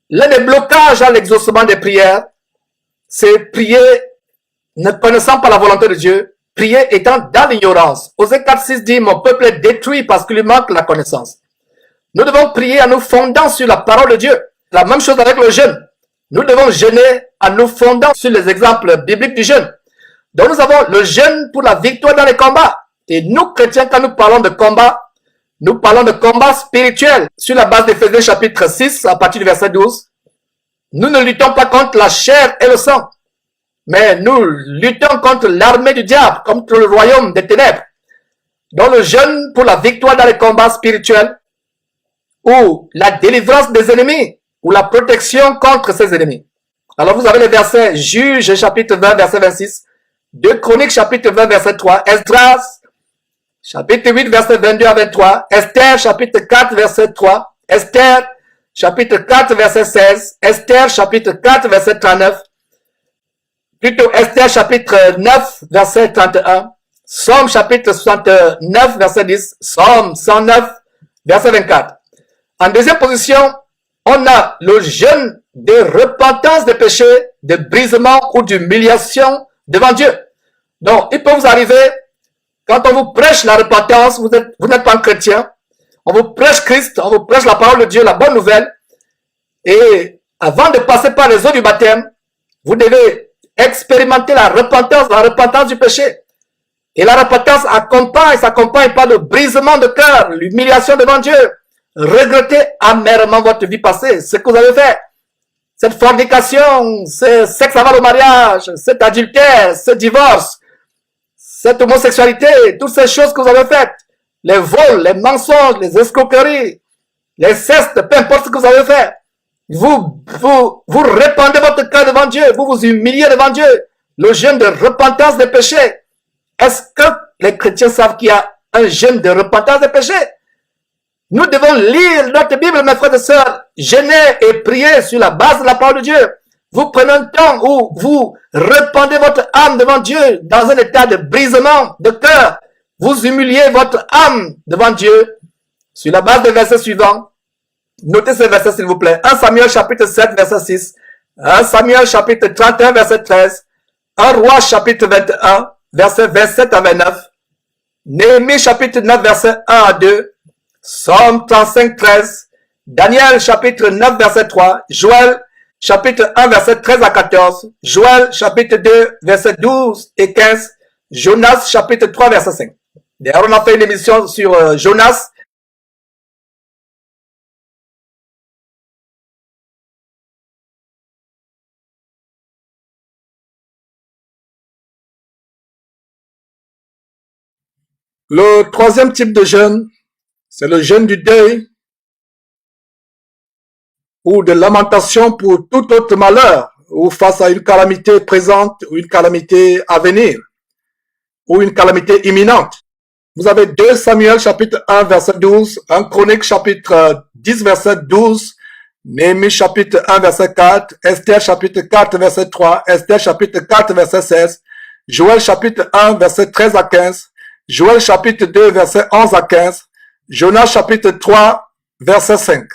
S1: L'un des blocages à l'exaucement des prières, c'est prier ne connaissant pas la volonté de Dieu, prier étant dans l'ignorance. Osée 4, 6 dit, mon peuple est détruit parce qu'il lui manque la connaissance. Nous devons prier en nous fondant sur la parole de Dieu. La même chose avec le jeûne. Nous devons jeûner en nous fondant sur les exemples bibliques du jeûne. Donc nous avons le jeûne pour la victoire dans les combats. Et nous, chrétiens, quand nous parlons de combat, nous parlons de combat spirituel. Sur la base d'Éphésiens chapitre 6, à partir du verset 12, nous ne luttons pas contre la chair et le sang, mais nous luttons contre l'armée du diable, contre le royaume des ténèbres. Donc le jeûne pour la victoire dans les combats spirituels, ou la délivrance des ennemis, ou la protection contre ses ennemis. Alors vous avez les versets Juges chapitre 20, verset 26, 2 Chroniques chapitre 20, verset 3, Esdras chapitre 8, verset 22 à 23, Esther chapitre 4, verset 3, Esther chapitre 4, verset 16, Esther chapitre 4, verset 39, plutôt Esther chapitre 9, verset 31, Somme chapitre 69, verset 10, Somme 109, verset 24. En deuxième position, on a le jeûne de repentance des péchés, de brisement ou d'humiliation devant Dieu. Donc, il peut vous arriver, quand on vous prêche la repentance, vous n'êtes pas un chrétien, on vous prêche Christ, on vous prêche la parole de Dieu, la bonne nouvelle, et avant de passer par les eaux du baptême, vous devez expérimenter la repentance du péché. Et la repentance s'accompagne par le brisement de cœur, l'humiliation devant Dieu. Regrettez amèrement votre vie passée, ce que vous avez fait. Cette fornication, ce sexe avant le mariage, cet adultère, ce divorce, cette homosexualité, toutes ces choses que vous avez faites. Les vols, les mensonges, les escroqueries, les cestes, peu importe ce que vous avez fait. Vous répandez votre cœur devant Dieu, vous vous humiliez devant Dieu. Le jeûne de repentance des péchés. Est-ce que les chrétiens savent qu'il y a un jeûne de repentance des péchés? Nous devons lire notre Bible, mes frères et sœurs, jeûner et prier sur la base de la parole de Dieu. Vous prenez un temps où vous répandez votre âme devant Dieu dans un état de brisement de cœur. Vous humiliez votre âme devant Dieu sur la base des versets suivants. Notez ces versets s'il vous plaît. 1 Samuel chapitre 7 verset 6. 1 Samuel chapitre 31 verset 13. 1 Roi chapitre 21 verset 27 à 29. Néhémie chapitre 9 verset 1 à 2. Psaume 35, 13, Daniel chapitre 9 verset 3, Joël chapitre 1 verset 13 à 14, Joël chapitre 2 verset 12 et 15, Jonas chapitre 3 verset 5. D'ailleurs, on a fait une émission sur Jonas. Le troisième type de jeûne, c'est le jeûne du deuil ou de lamentation pour tout autre malheur ou face à une calamité présente ou une calamité à venir ou une calamité imminente. Vous avez 2 Samuel chapitre 1 verset 12, 1 Chronique chapitre 10 verset 12, Néhémie chapitre 1 verset 4, Esther chapitre 4 verset 3, Esther chapitre 4 verset 16, Joël chapitre 1 verset 13 à 15, Joël chapitre 2 verset 11 à 15, Jonas chapitre 3 verset 5.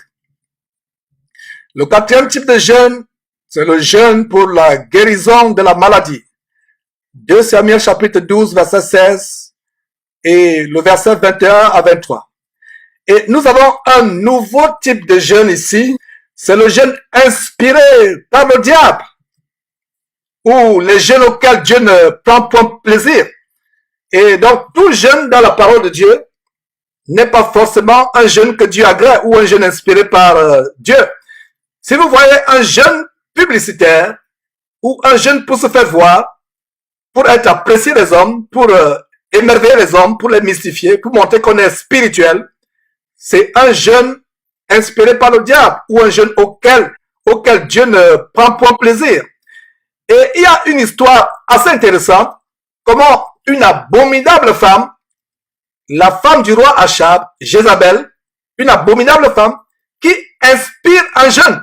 S1: Le 4e type de jeûne, c'est le jeûne pour la guérison de la maladie. 2 Samuel chapitre 12 verset 16 et le verset 21 à 23. Et nous avons un nouveau type de jeûne ici, c'est le jeûne inspiré par le diable, ou les jeûnes auxquels Dieu ne prend point plaisir. Et donc, tout jeûne dans la parole de Dieu n'est pas forcément un jeûne que Dieu agrée ou un jeûne inspiré par Dieu. Si vous voyez un jeûne publicitaire ou un jeûne pour se faire voir, pour être apprécié des hommes, pour émerveiller les hommes, pour les mystifier, pour montrer qu'on est spirituel, c'est un jeûne inspiré par le diable ou un jeûne auquel Dieu ne prend point plaisir. Et il y a une histoire assez intéressante, comment une abominable femme, la femme du roi Achab, Jézabel, une abominable femme qui inspire un jeûne.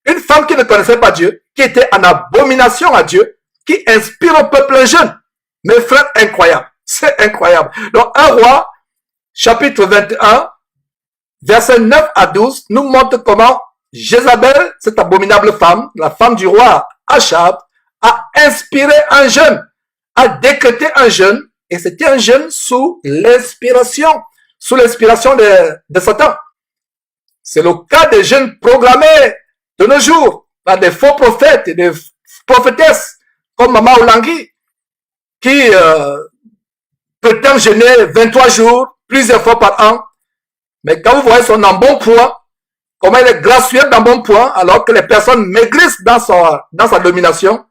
S1: Une femme qui ne connaissait pas Dieu, qui était en abomination à Dieu, qui inspire au peuple un jeûne. Mes frères, incroyable. C'est incroyable. Donc, 1 Roi, chapitre 21, versets 9 à 12, nous montre comment Jézabel, cette abominable femme, la femme du roi Achab, a inspiré un jeûne, a décrété un jeûne, et c'était un jeûne sous l'inspiration de Satan. C'est le cas des jeûnes programmés de nos jours par des faux prophètes et des prophétesses comme Maman Olangui qui prétendent jeûner 23 jours, plusieurs fois par an. Mais quand vous voyez son embonpoint, comment il est gracieux d'embonpoint, alors que les personnes maigrissent dans sa domination,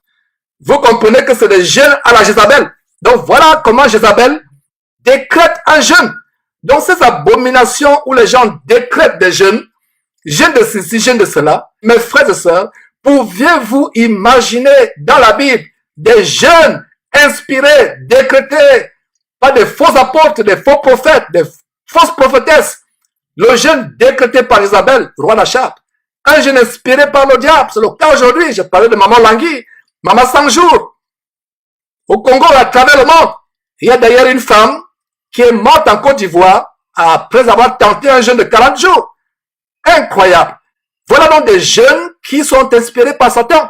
S1: vous comprenez que c'est des jeûnes à la Jézabel. Donc voilà comment Jézabel décrète un jeûne. Donc ces abominations où les gens décrètent des jeûnes, jeûne de ceci, jeûne de cela, mes frères et sœurs, pouviez-vous imaginer dans la Bible des jeûnes inspirés, décrétés par des faux apôtres, des faux prophètes, des fausses prophétesses? Le jeûne décrété par Isabelle, roi d'Achab, un jeûne inspiré par le diable, c'est le cas aujourd'hui. Je parlais de Maman Langui, Maman 100 jours. Au Congo, à travers le monde, il y a d'ailleurs une femme qui est morte en Côte d'Ivoire après avoir tenté un jeûne de 40 jours. Incroyable. Voilà donc des jeûnes qui sont inspirés par Satan,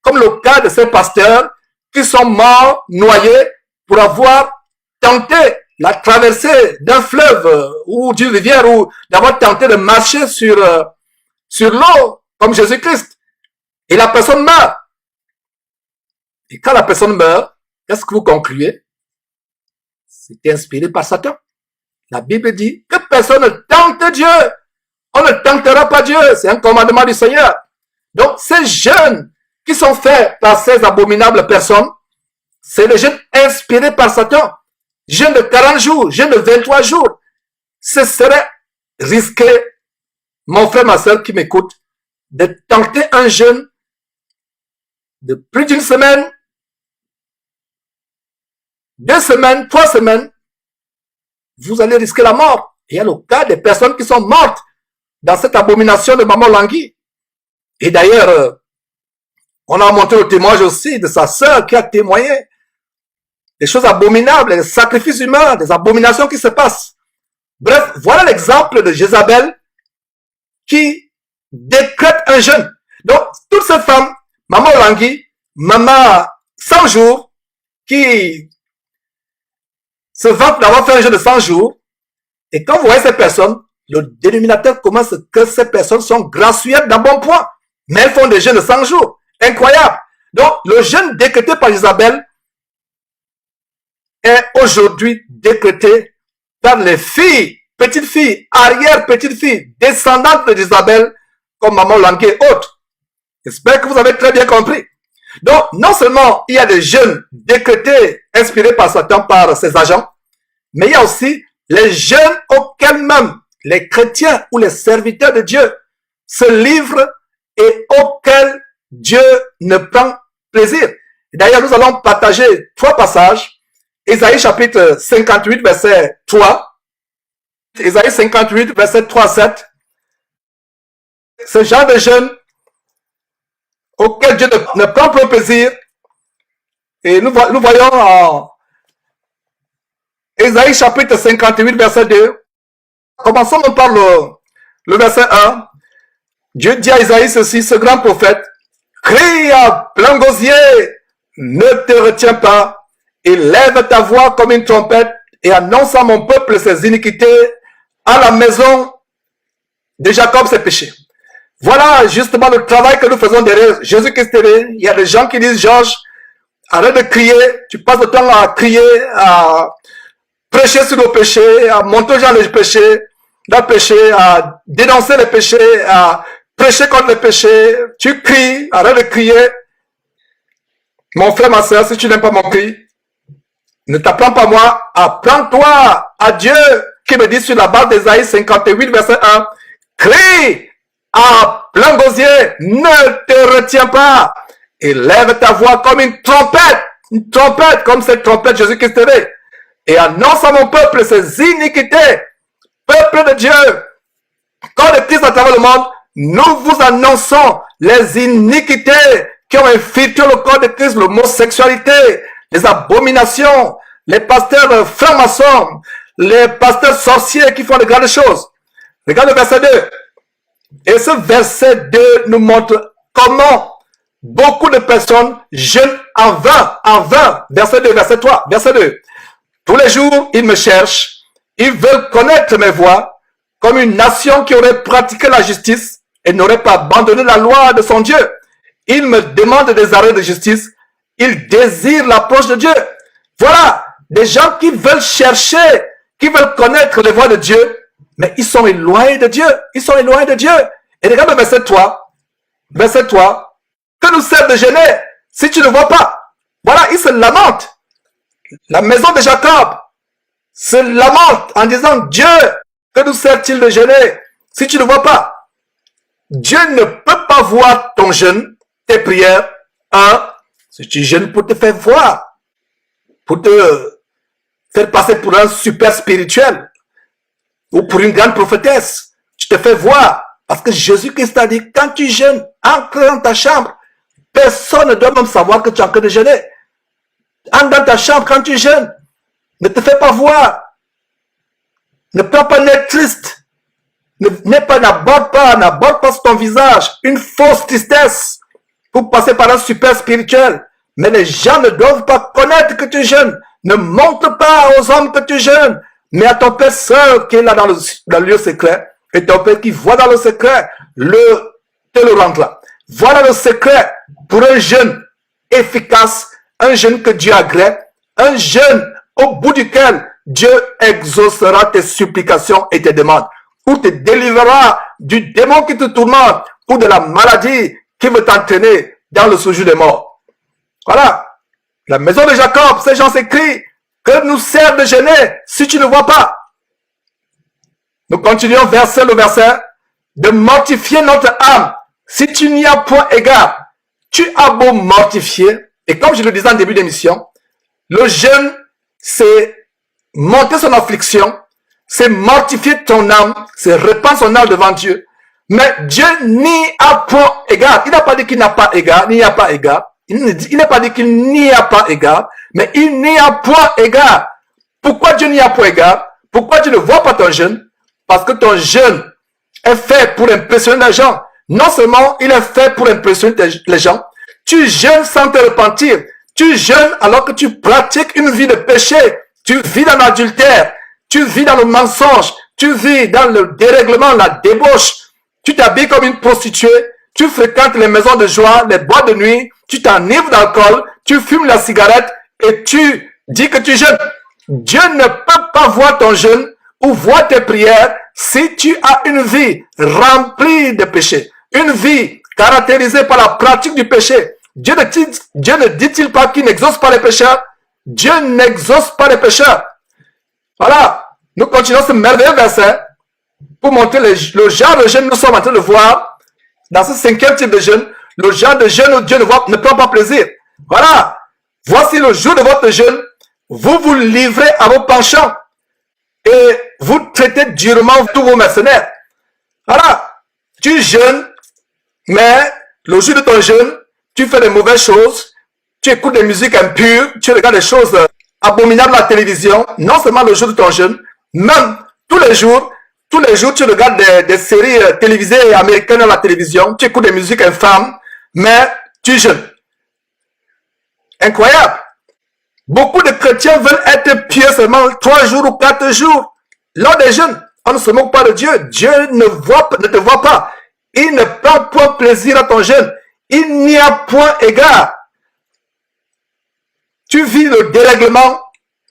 S1: comme le cas de ces pasteurs qui sont morts, noyés, pour avoir tenté la traversée d'un fleuve ou d'une rivière, ou d'avoir tenté de marcher sur l'eau, comme Jésus-Christ. Et la personne meurt. Et quand la personne meurt, qu'est-ce que vous concluez? C'était inspiré par Satan. La Bible dit que personne ne tente Dieu. On ne tentera pas Dieu. C'est un commandement du Seigneur. Donc, ces jeûnes qui sont faits par ces abominables personnes, c'est des jeûnes inspirés par Satan. Jeûne de 40 jours, jeûne de 23 jours. Ce serait risqué, mon frère, ma soeur qui m'écoute, de tenter un jeûne de plus d'une semaine, 2 semaines, 3 semaines. Vous allez risquer la mort. Il y a le cas des personnes qui sont mortes dans cette abomination de Maman Langui. Et d'ailleurs, on a montré le témoignage aussi de sa sœur qui a témoigné des choses abominables, des sacrifices humains, des abominations qui se passent. Bref, voilà l'exemple de Jézabel qui décrète un jeûne. Donc, toutes ces femmes, Maman Langui, Maman 100 jours, qui se vantent d'avoir fait un jeûne de 100 jours, et quand vous voyez ces personnes, le dénominateur commence que ces personnes sont gracieuses d'un bon point, mais elles font des jeûnes de 100 jours. Incroyable. Donc, le jeûne décrété par Isabelle est aujourd'hui décrété par les filles, petites filles, arrière-petites filles, descendantes d'Isabelle, comme Maman Langui et autres. J'espère que vous avez très bien compris. Donc, non seulement il y a des jeûnes décrétés, inspirés par Satan, par ses agents, mais il y a aussi les jeûnes auxquels même les chrétiens ou les serviteurs de Dieu se livrent et auxquels Dieu ne prend plaisir. D'ailleurs, nous allons partager 3 passages Ésaïe chapitre 58, verset 3. Ésaïe 58, verset 3 à 7. Ce genre de jeûne auquel Dieu ne prend pas plaisir. Et nous voyons en Ésaïe chapitre 58, verset 2. Commençons par le verset 1. Dieu dit à Ésaïe ceci, ce grand prophète, crie à plein gosier, ne te retiens pas, et lève ta voix comme une trompette, et annonce à mon peuple ses iniquités, à la maison de Jacob ses péchés. Voilà justement le travail que nous faisons derrière Jésus-Christ TV. Il y a des gens qui disent, Georges, arrête de crier, tu passes le temps à crier, à prêcher sur nos péchés, à monter aux gens les péchés, à dénoncer les péchés, à prêcher contre les péchés. Tu cries, arrête de crier. Mon frère, ma soeur, si tu n'aimes pas mon cri, ne t'apprends pas moi, apprends-toi à Dieu qui me dit sur la base d'Ésaïe 58, verset 1, crie à plein gosier, ne te retiens pas, et lève ta voix comme une trompette comme cette trompette Jésus-Christ TV, et annonce à mon peuple ses iniquités, peuple de Dieu, quand le Christ à travers le monde, nous vous annonçons les iniquités qui ont infiltré le corps de Christ, l'homosexualité, les abominations, les pasteurs francs-maçons, les pasteurs sorciers qui font de grandes choses. Regarde le verset 2. Et ce verset 2 nous montre comment beaucoup de personnes jeûnent en vain. Verset 2, verset 3, verset 2. Tous les jours, ils me cherchent, ils veulent connaître mes voies, comme une nation qui aurait pratiqué la justice et n'aurait pas abandonné la loi de son Dieu. Ils me demandent des arrêts de justice, ils désirent l'approche de Dieu. Voilà, des gens qui veulent chercher, qui veulent connaître les voies de Dieu, mais ils sont éloignés de Dieu. Ils sont éloignés de Dieu. Et regarde le verset 3. Verset 3. Que nous sert de gêner si tu ne vois pas? Voilà, ils se lamentent. La maison de Jacob se lamente en disant, Dieu, que nous sert-il de gêner si tu ne vois pas? Dieu ne peut pas voir ton jeûne, tes prières. Si tu jeûnes pour te faire voir, pour te faire passer pour un super spirituel ou pour une grande prophétesse, tu te fais voir. Parce que Jésus-Christ a dit, quand tu jeûnes, entre dans ta chambre, personne ne doit même savoir que tu es en train de jeûner. Entre dans ta chambre quand tu jeûnes, ne te fais pas voir. Ne prends pas un air triste. N'aborde pas sur ton visage une fausse tristesse pour passer par un super spirituel. Mais les gens ne doivent pas connaître que tu jeûnes. Ne montre pas aux hommes que tu jeûnes, mais à ton Père seul qui est là dans le lieu secret. Et ton Père qui voit dans le secret, te le rendra. Voilà le secret pour un jeûne efficace, un jeûne que Dieu agrée, un jeûne au bout duquel Dieu exaucera tes supplications et tes demandes, ou te délivrera du démon qui te tourmente, ou de la maladie qui veut t'entraîner dans le séjour des morts. Voilà. La maison de Jacob, ces gens s'écrient, que nous sert de gêner si tu ne vois pas. Nous continuons verset le verset, de mortifier notre âme. Si tu n'y as point égard, tu as beau mortifier, et comme je le disais en début d'émission, le jeûne, c'est monter son affliction, c'est mortifier ton âme, c'est répandre son âme devant Dieu. Mais Dieu n'y a point égard. Il n'a pas dit qu'il n'a pas égard, il n'y a pas égard. Il n'a pas dit qu'il n'y a pas égard, mais il n'y a point égard. Pourquoi Dieu n'y a point égard? Pourquoi tu ne vois pas ton jeûne? Parce que ton jeûne est fait pour impressionner les gens. Non seulement il est fait pour impressionner les gens, tu jeûnes sans te repentir. Tu jeûnes alors que tu pratiques une vie de péché. Tu vis dans l'adultère. Tu vis dans le mensonge. Tu vis dans le dérèglement, la débauche. Tu t'habilles comme une prostituée. Tu fréquentes les maisons de joie, les boîtes de nuit. Tu t'enivres d'alcool. Tu fumes la cigarette et tu dis que tu jeûnes. Dieu ne peut pas voir ton jeûne ou voir tes prières si tu as une vie remplie de péché. Une vie caractérisée par la pratique du péché. Dieu ne dit-il pas qu'il n'exauce pas les pécheurs? Dieu n'exauce pas les pécheurs. Voilà. Nous continuons ce merveilleux verset pour montrer le genre de jeûne que nous sommes en train de voir dans ce 5e type de jeûne. Le genre de jeûne où Dieu ne prend pas plaisir. Voilà. Voici le jour de votre jeûne. vous vous livrez à vos penchants et vous traitez durement tous vos mercenaires. Voilà, tu jeûnes, mais le jour de ton jeûne, tu fais des mauvaises choses, tu écoutes des musiques impures, tu regardes des choses abominables à la télévision, non seulement le jour de ton jeûne, même tous les jours, tu regardes des séries télévisées américaines à la télévision, tu écoutes des musiques infâmes, mais tu jeûnes. Incroyable. Beaucoup de chrétiens veulent être pieux seulement 3 jours ou 4 jours. Lors des jeûnes, on ne se moque pas de Dieu. Dieu ne te voit pas. Il ne prend point plaisir à ton jeûne. Il n'y a point égard. Tu vis le dérèglement,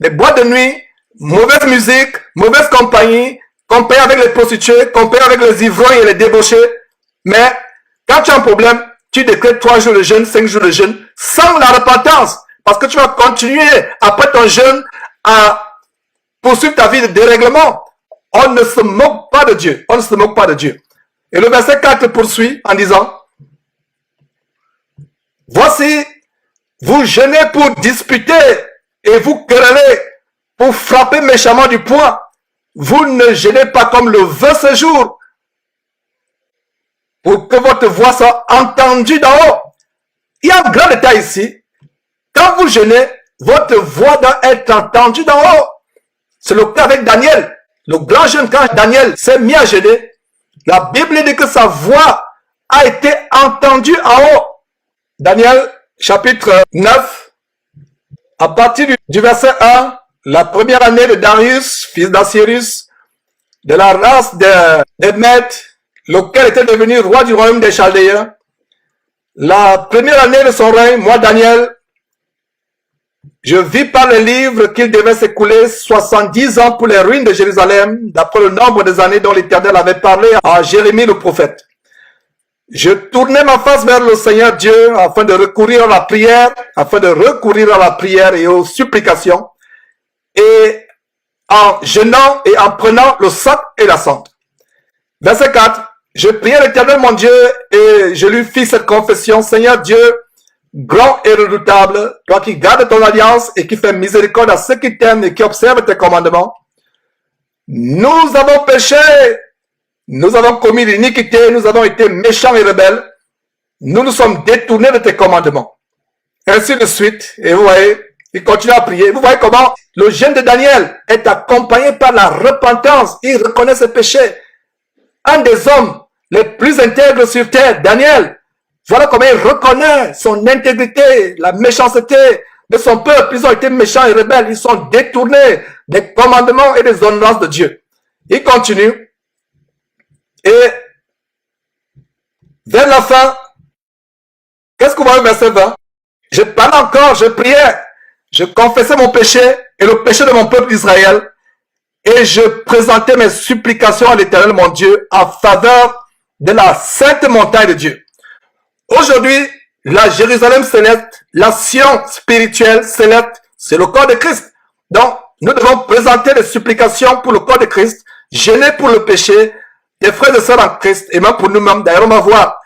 S1: les boîtes de nuit, mauvaise musique, mauvaise compagnie, compagnie avec les prostituées, compagnie avec les ivrognes et les débauchés. Mais quand tu as un problème, tu décrètes 3 jours de jeûne, 5 jours de jeûne, sans la repentance. Parce que tu vas continuer après ton jeûne à poursuivre ta vie de dérèglement. On ne se moque pas de Dieu. On ne se moque pas de Dieu. Et le verset 4 poursuit en disant, voici, vous jeûnez pour disputer et vous querellez pour frapper méchamment du poing. Vous ne jeûnez pas comme le veut ce jour pour que votre voix soit entendue d'en haut. Il y a un grand détail ici. Quand vous jeûnez, votre voix doit être entendue d'en haut. C'est le cas avec Daniel. Le grand jeune, quand Daniel s'est mis à jeûner, la Bible dit que sa voix a été entendue en haut. Daniel, chapitre 9, à partir du verset 1, la première année de Darius, fils d'Assyrus, de la race des Mèdes, lequel était devenu roi du royaume des Chaldéens. La première année de son règne, moi Daniel, je vis par les livres qu'il devait s'écouler 70 ans pour les ruines de Jérusalem, d'après le nombre des années dont l'Éternel avait parlé à Jérémie le prophète. Je tournais ma face vers le Seigneur Dieu afin de recourir à la prière, et aux supplications, et en jeûnant et en prenant le sac et la cendre. Verset 4. Je priai l'Éternel mon Dieu et je lui fis cette confession. Seigneur Dieu, grand et redoutable, toi qui gardes ton alliance et qui fais miséricorde à ceux qui t'aiment et qui observent tes commandements. Nous avons péché, nous avons commis l'iniquité, nous avons été méchants et rebelles. Nous nous sommes détournés de tes commandements. Ainsi de suite. Et vous voyez, il continue à prier. Vous voyez comment le jeûne de Daniel est accompagné par la repentance. Il reconnaît ses péchés. Un des hommes les plus intègres sur terre, Daniel, voilà comment il reconnaît son intégrité, la méchanceté de son peuple. Ils ont été méchants et rebelles. Ils sont détournés des commandements et des ordonnances de Dieu. Il continue. Et vers la fin, qu'est-ce qu'on voit au verset 20? Je parlais encore, je priais, je confessais mon péché et le péché de mon peuple d'Israël. Et je présentais mes supplications à l'Éternel mon Dieu en faveur de la sainte montagne de Dieu. Aujourd'hui, la Jérusalem céleste, la Sion spirituelle céleste, c'est le corps de Christ. Donc, nous devons présenter des supplications pour le corps de Christ, jeûner pour le péché, des frères et sœurs en Christ, et même pour nous-mêmes. D'ailleurs, on va voir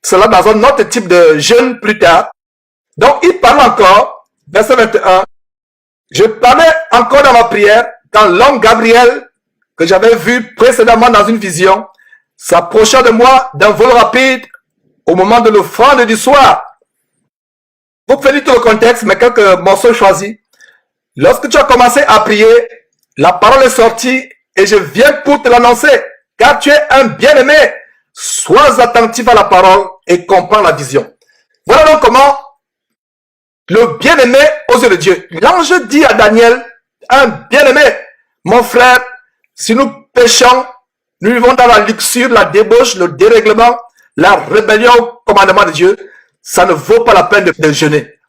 S1: cela dans un autre type de jeûne plus tard. Donc, il parle encore, verset 21, je parlais encore dans ma prière, quand l'homme Gabriel, que j'avais vu précédemment dans une vision, s'approcha de moi d'un vol rapide au moment de l'offrande du soir. Vous faites tout le contexte, mais quelques morceaux choisis. Lorsque tu as commencé à prier, la parole est sortie et je viens pour te l'annoncer. Car tu es un bien-aimé, sois attentif à la parole et comprends la vision. Voilà donc comment le bien-aimé aux yeux de Dieu. L'ange dit à Daniel, un bien-aimé, mon frère, si nous péchons, nous vivons dans la luxure, la débauche, le dérèglement, la rébellion au commandement de Dieu, ça ne vaut pas la peine de jeûner.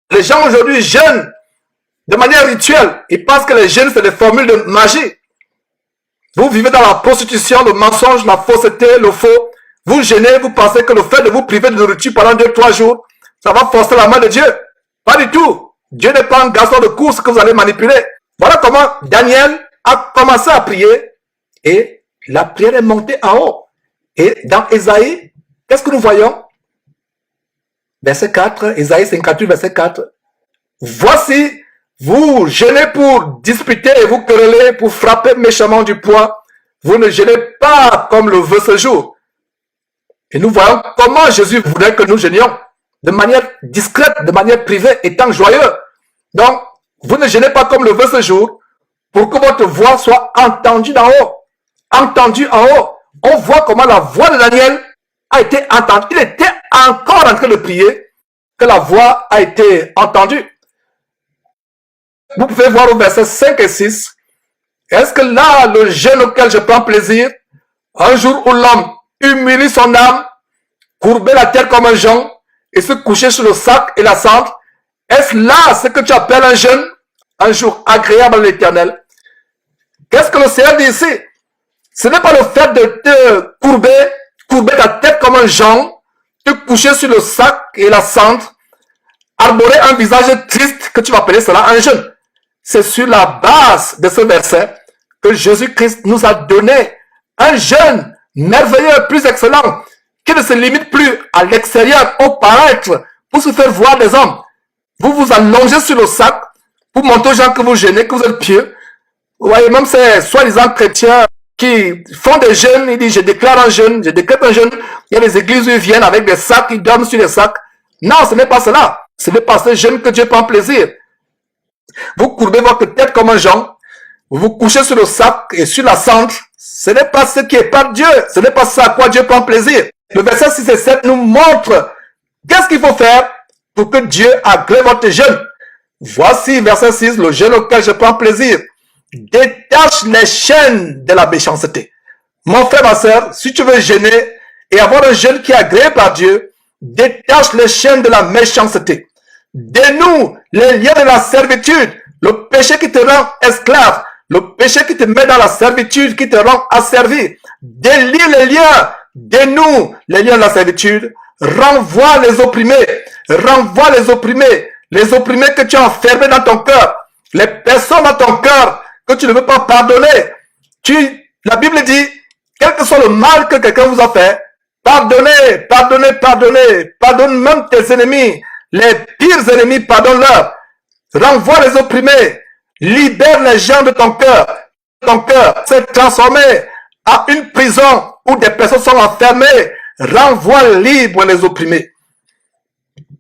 S1: Les gens aujourd'hui jeûnent de manière rituelle. Ils pensent que les jeûnes, c'est des formules de magie. Vous vivez dans la prostitution, le mensonge, la fausseté, le faux. Vous jeûnez, vous pensez que le fait de vous priver de nourriture pendant 2-3 jours, ça va forcer la main de Dieu. Pas du tout. Dieu n'est pas un garçon de course que vous allez manipuler. Voilà comment Daniel a commencé à prier et la prière est montée en haut. Et dans Ésaïe, qu'est-ce que nous voyons? Verset 4, Ésaïe 58, verset 4. Voici, Vous jeûnez pour disputer et vous quereller, pour frapper méchamment du poing. Vous ne jeûnez pas comme le veut ce jour. Et nous voyons comment Jésus voudrait que nous jeûnions. De manière discrète, de manière privée, étant joyeux. Donc, vous ne jeûnez pas comme le veut ce jour, pour que votre voix soit entendue d'en haut. Entendue en haut. On voit comment la voix de Daniel a été entendue. Il était encore en train de prier, que la voix a été entendue. Vous pouvez voir au verset 5 et 6. Est-ce que là, le jeûne auquel je prends plaisir, un jour où l'homme humilie son âme, courber la tête comme un jonc et se coucher sur le sac et la cendre, est-ce là ce que tu appelles un jeûne, un jour agréable à l'Éternel? Qu'est-ce que le Seigneur dit ici? Ce n'est pas le fait de te courber ta tête comme un jonc, te coucher sur le sac et la cendre, arborer un visage triste que tu vas appeler cela un jeûne. C'est sur la base de ce verset que Jésus-Christ nous a donné un jeûne merveilleux, plus excellent, qui ne se limite plus à l'extérieur, au paraître, pour se faire voir des hommes. Vous vous allongez sur le sac pour montrer aux gens que vous jeûnez, que vous êtes pieux. Vous voyez, même ces soi-disant chrétiens qui font des jeûnes, ils disent je déclare un jeûne, je décrète un jeûne. Il y a des églises où ils viennent avec des sacs, ils dorment sur les sacs. Non, ce n'est pas cela. Ce n'est pas ce jeûne que Dieu prend plaisir. Vous courbez votre tête comme un jonc, vous vous couchez sur le sac et sur la cendre. Ce n'est pas ce qui est par Dieu. Ce n'est pas ça à quoi Dieu prend plaisir. Le verset 6 et 7 nous montre qu'est-ce qu'il faut faire pour que Dieu agrée votre jeûne. Voici, verset 6, le jeûne auquel je prends plaisir. Détache les chaînes de la méchanceté. Mon frère, ma soeur, si tu veux jeûner et avoir un jeûne qui est agréé par Dieu, détache les chaînes de la méchanceté. Dénoue les liens de la servitude, le péché qui te rend esclave, le péché qui te met dans la servitude, qui te rend asservi. Délie les liens, dénoue les liens de la servitude, renvoie les opprimés que tu as enfermés dans ton cœur, les personnes dans ton cœur que tu ne veux pas pardonner. La Bible dit, quel que soit le mal que quelqu'un vous a fait, pardonnez, pardonne même tes ennemis. Les pires ennemis, pardonne-leur. Renvoie les opprimés. Libère les gens de ton cœur. Ton cœur s'est transformé en une prison où des personnes sont enfermées. Renvoie libre les opprimés.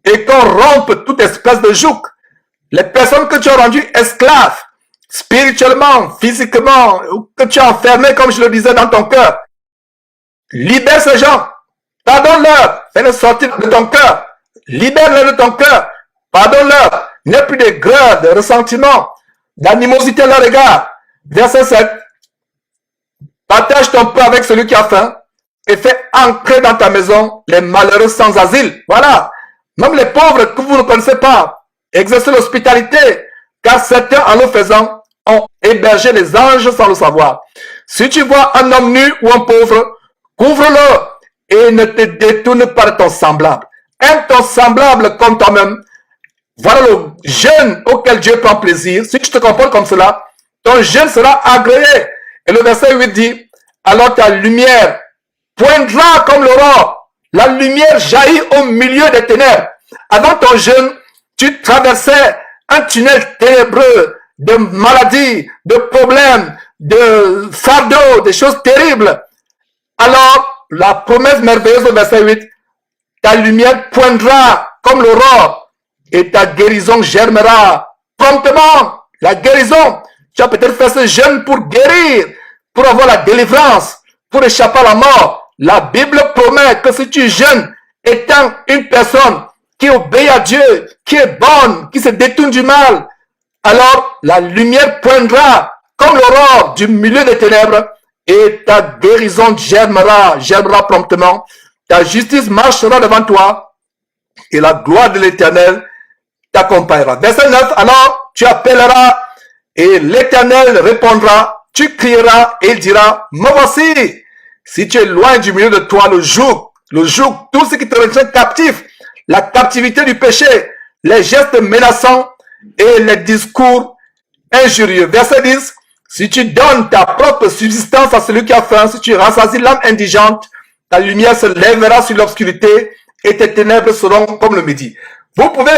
S1: Et qu'on rompe toute espèce de joug. Les personnes que tu as rendues esclaves, spirituellement, physiquement, ou que tu as enfermées, comme je le disais, dans ton cœur. Libère ces gens. Pardonne-leur. Fais-les sortir de ton cœur. Libère-les de ton cœur. Pardonne-leur. Il n'y a plus de grâce, de ressentiment, d'animosité à leur égard. Verset 7. Partage ton pain avec celui qui a faim et fais entrer dans ta maison les malheureux sans asile. Voilà. Même les pauvres que vous ne connaissez pas. Exercez l'hospitalité, car certains, en le faisant, ont hébergé les anges sans le savoir. Si tu vois un homme nu ou un pauvre, couvre-le et ne te détourne pas de ton semblable. Aime ton semblable comme toi-même. Voilà le jeûne auquel Dieu prend plaisir. Si tu te comportes comme cela, ton jeûne sera agréé. Et le verset 8 dit, alors ta lumière poindra comme l'aurore. La lumière jaillit au milieu des ténèbres. Avant ton jeûne, tu traversais un tunnel ténébreux de maladies, de problèmes, de fardeaux, des choses terribles. Alors, la promesse merveilleuse au verset 8, ta lumière poindra comme l'aurore et ta guérison germera promptement. La guérison, tu as peut-être fait ce jeûne pour guérir, pour avoir la délivrance, pour échapper à la mort. La Bible promet que si tu jeûnes, étant une personne qui obéit à Dieu, qui est bonne, qui se détourne du mal, alors la lumière poindra comme l'aurore du milieu des ténèbres et ta guérison germera promptement. Ta justice marchera devant toi et la gloire de l'Éternel t'accompagnera. Verset 9, alors tu appelleras et l'Éternel répondra, tu crieras et il dira, me voici. Si tu es loin du milieu de toi, le joug, tout ce qui te retient captif, la captivité du péché, les gestes menaçants et les discours injurieux. Verset 10, si tu donnes ta propre subsistance à celui qui a faim, si tu rassasies l'âme indigente, ta lumière se lèvera sur l'obscurité et tes ténèbres seront comme le midi. Vous pouvez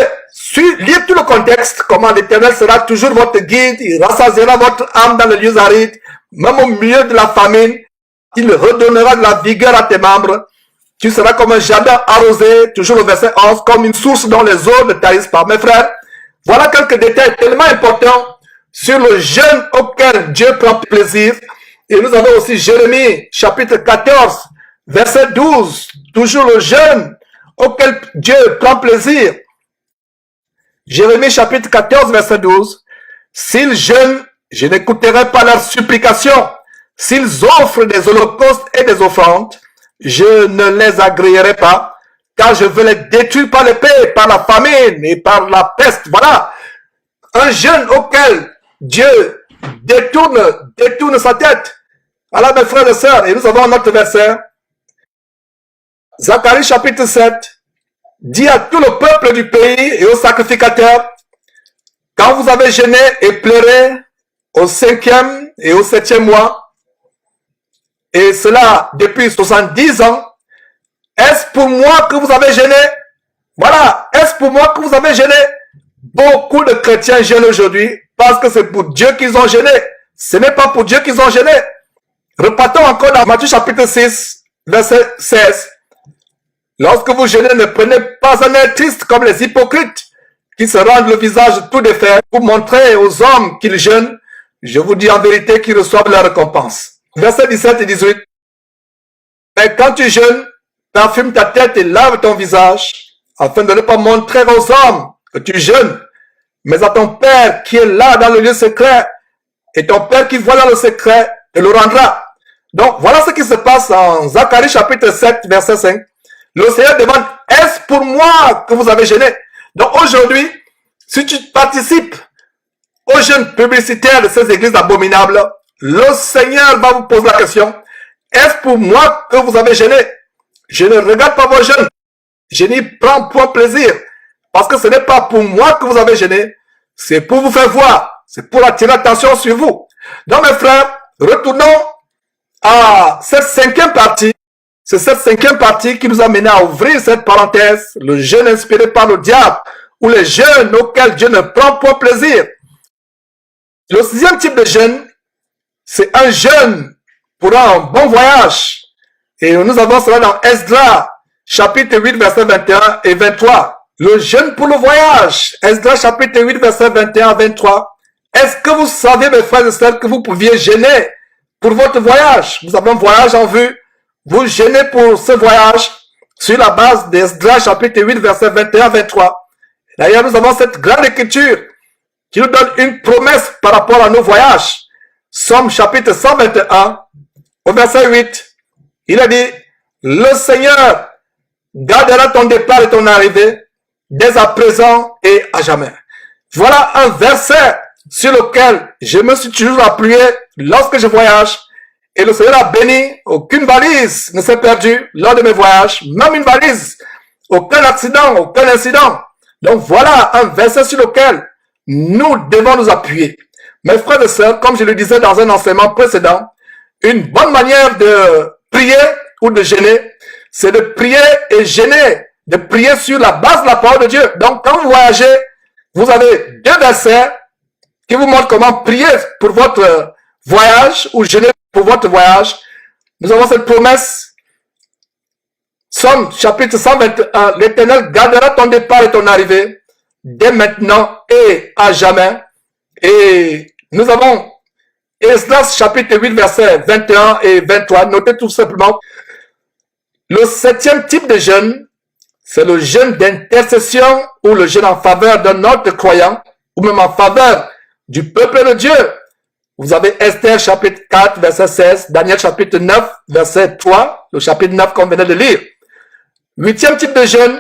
S1: lire tout le contexte, comment l'Éternel sera toujours votre guide, il rassasiera votre âme dans les lieux arides, même au milieu de la famine, il redonnera de la vigueur à tes membres. Tu seras comme un jardin arrosé, toujours au verset 11, comme une source dont les eaux ne tarissent pas. Mes frères, voilà quelques détails tellement importants sur le jeûne auquel Dieu prend plaisir. Et nous avons aussi Jérémie, chapitre 14, verset 12, toujours le jeûne auquel Dieu prend plaisir. Jérémie, chapitre 14, verset 12. S'ils jeûnent, je n'écouterai pas leurs supplications. S'ils offrent des holocaustes et des offrandes, je ne les agréerai pas, car je veux les détruire par l'épée, par la famine et par la peste. Voilà un jeûne auquel Dieu détourne sa tête. Voilà mes frères et sœurs, et nous avons notre verset. Zacharie chapitre 7 dit à tout le peuple du pays et aux sacrificateurs, quand vous avez jeûné et pleuré au 5e et au 7e mois, et cela depuis 70 ans, est-ce pour moi que vous avez jeûné? Voilà, est-ce pour moi que vous avez jeûné? Beaucoup de chrétiens jeûnent aujourd'hui parce que c'est pour Dieu qu'ils ont jeûné. Ce n'est pas pour Dieu qu'ils ont jeûné. Repartons encore dans Matthieu chapitre 6, verset 16. Lorsque vous jeûnez, ne prenez pas un air triste comme les hypocrites qui se rendent le visage tout défait pour montrer aux hommes qu'ils jeûnent. Je vous dis en vérité qu'ils reçoivent leur récompense. Versets 17 et 18. Mais quand tu jeûnes, parfume ta tête et lave ton visage, afin de ne pas montrer aux hommes que tu jeûnes, mais à ton Père qui est là dans le lieu secret, et ton Père qui voit dans le secret te le rendra. Donc, voilà ce qui se passe en Zacharie chapitre 7, verset 5. Le Seigneur demande, est-ce pour moi que vous avez jeûné? Donc, aujourd'hui, si tu participes au jeûne publicitaire de ces églises abominables, le Seigneur va vous poser la question, est-ce pour moi que vous avez jeûné? Je ne regarde pas vos jeûnes. Je n'y prends point plaisir. Parce que ce n'est pas pour moi que vous avez jeûné. C'est pour vous faire voir. C'est pour attirer l'attention sur vous. Donc mes frères, retournons à cette 5e partie. C'est cette 5e partie qui nous a mené à ouvrir cette parenthèse. Le jeûne inspiré par le diable. Ou les jeûnes auxquels Dieu ne prend point plaisir. Le 6e type de jeûne, c'est un jeûne pour un bon voyage. Et nous avons cela dans Esdras, chapitre 8, verset 21 et 23. Le jeûne pour le voyage. Esdras, chapitre 8, verset 21 à 23. Est-ce que vous saviez, mes frères et sœurs, que vous pouviez jeûner pour votre voyage? Vous avez un voyage en vue. Vous jeûnez pour ce voyage sur la base d'Esdras, chapitre 8, verset 21 à 23. D'ailleurs, nous avons cette grande écriture qui nous donne une promesse par rapport à nos voyages. Somme chapitre 121, au verset 8, il a dit, le Seigneur gardera ton départ et ton arrivée dès à présent et à jamais. Voilà un verset sur lequel je me suis toujours appuyé lorsque je voyage. Et le Seigneur a béni, aucune valise ne s'est perdue lors de mes voyages, même une valise, aucun accident, aucun incident. Donc voilà un verset sur lequel nous devons nous appuyer. Mes frères et sœurs, comme je le disais dans un enseignement précédent, une bonne manière de prier ou de jeûner, c'est de prier et jeûner, de prier sur la base de la parole de Dieu. Donc, quand vous voyagez, vous avez 2 versets qui vous montrent comment prier pour votre voyage ou jeûner pour votre voyage. Nous avons cette promesse. Somme, chapitre 121, l'Éternel gardera ton départ et ton arrivée dès maintenant et à jamais. Et nous avons Esdras chapitre 8 versets 21 et 23. Notez tout simplement. Le 7e type de jeûne, c'est le jeûne d'intercession ou le jeûne en faveur d'un autre croyant ou même en faveur du peuple de Dieu. Vous avez Esther chapitre 4 verset 16, Daniel chapitre 9 verset 3, le chapitre 9 qu'on venait de lire. 8e type de jeûne,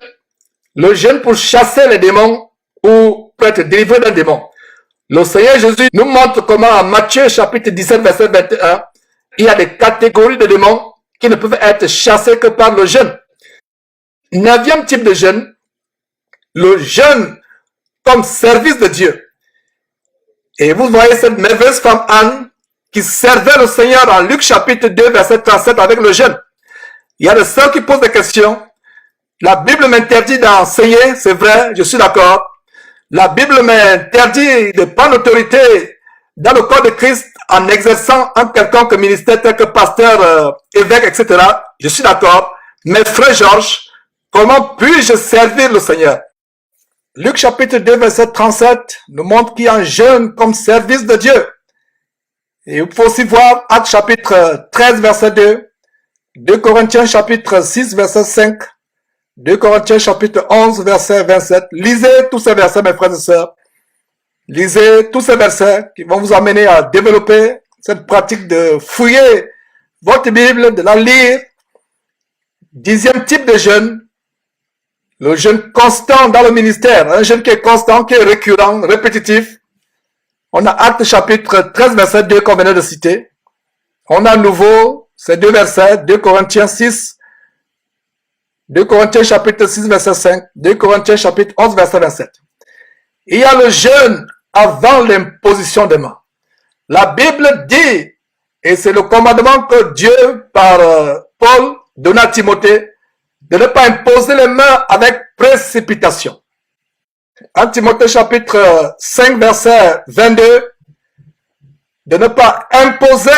S1: le jeûne pour chasser les démons ou pour être délivré d'un démon. Le Seigneur Jésus nous montre comment en Matthieu chapitre 17 verset 21, il y a des catégories de démons qui ne peuvent être chassés que par le jeûne. 9e type de jeûne, le jeûne comme service de Dieu. Et vous voyez cette merveilleuse femme Anne qui servait le Seigneur en Luc chapitre 2 verset 37 avec le jeûne. Il y a des sœurs qui posent des questions. La Bible m'interdit d'enseigner, c'est vrai, je suis d'accord. La Bible m'interdit de prendre autorité dans le corps de Christ en exerçant un quelconque ministère tel que pasteur, évêque, etc. Je suis d'accord. Mais frère Georges, comment puis-je servir le Seigneur? Luc chapitre 2, verset 37 nous montre qu'il y a un jeûne comme service de Dieu. Et il faut aussi voir Actes chapitre 13, verset 2, 2 Corinthiens chapitre 6, verset 5, 2 Corinthiens chapitre 11, verset 27. Lisez tous ces versets, mes frères et sœurs. Lisez tous ces versets qui vont vous amener à développer cette pratique de fouiller votre Bible, de la lire. 10e type de jeûne, le jeûne constant dans le ministère, un jeûne qui est constant, qui est récurrent, répétitif. On a Actes chapitre 13, verset 2 qu'on venait de citer. On a à nouveau ces deux versets, 2 Corinthiens 6, 2 Corinthiens chapitre 6, verset 5, 2 Corinthiens chapitre 11, verset 27. Il y a le jeûne avant l'imposition des mains. La Bible dit, et c'est le commandement que Dieu, par Paul, donne à Timothée, de ne pas imposer les mains avec précipitation. En Timothée chapitre 5, verset 22, de ne pas imposer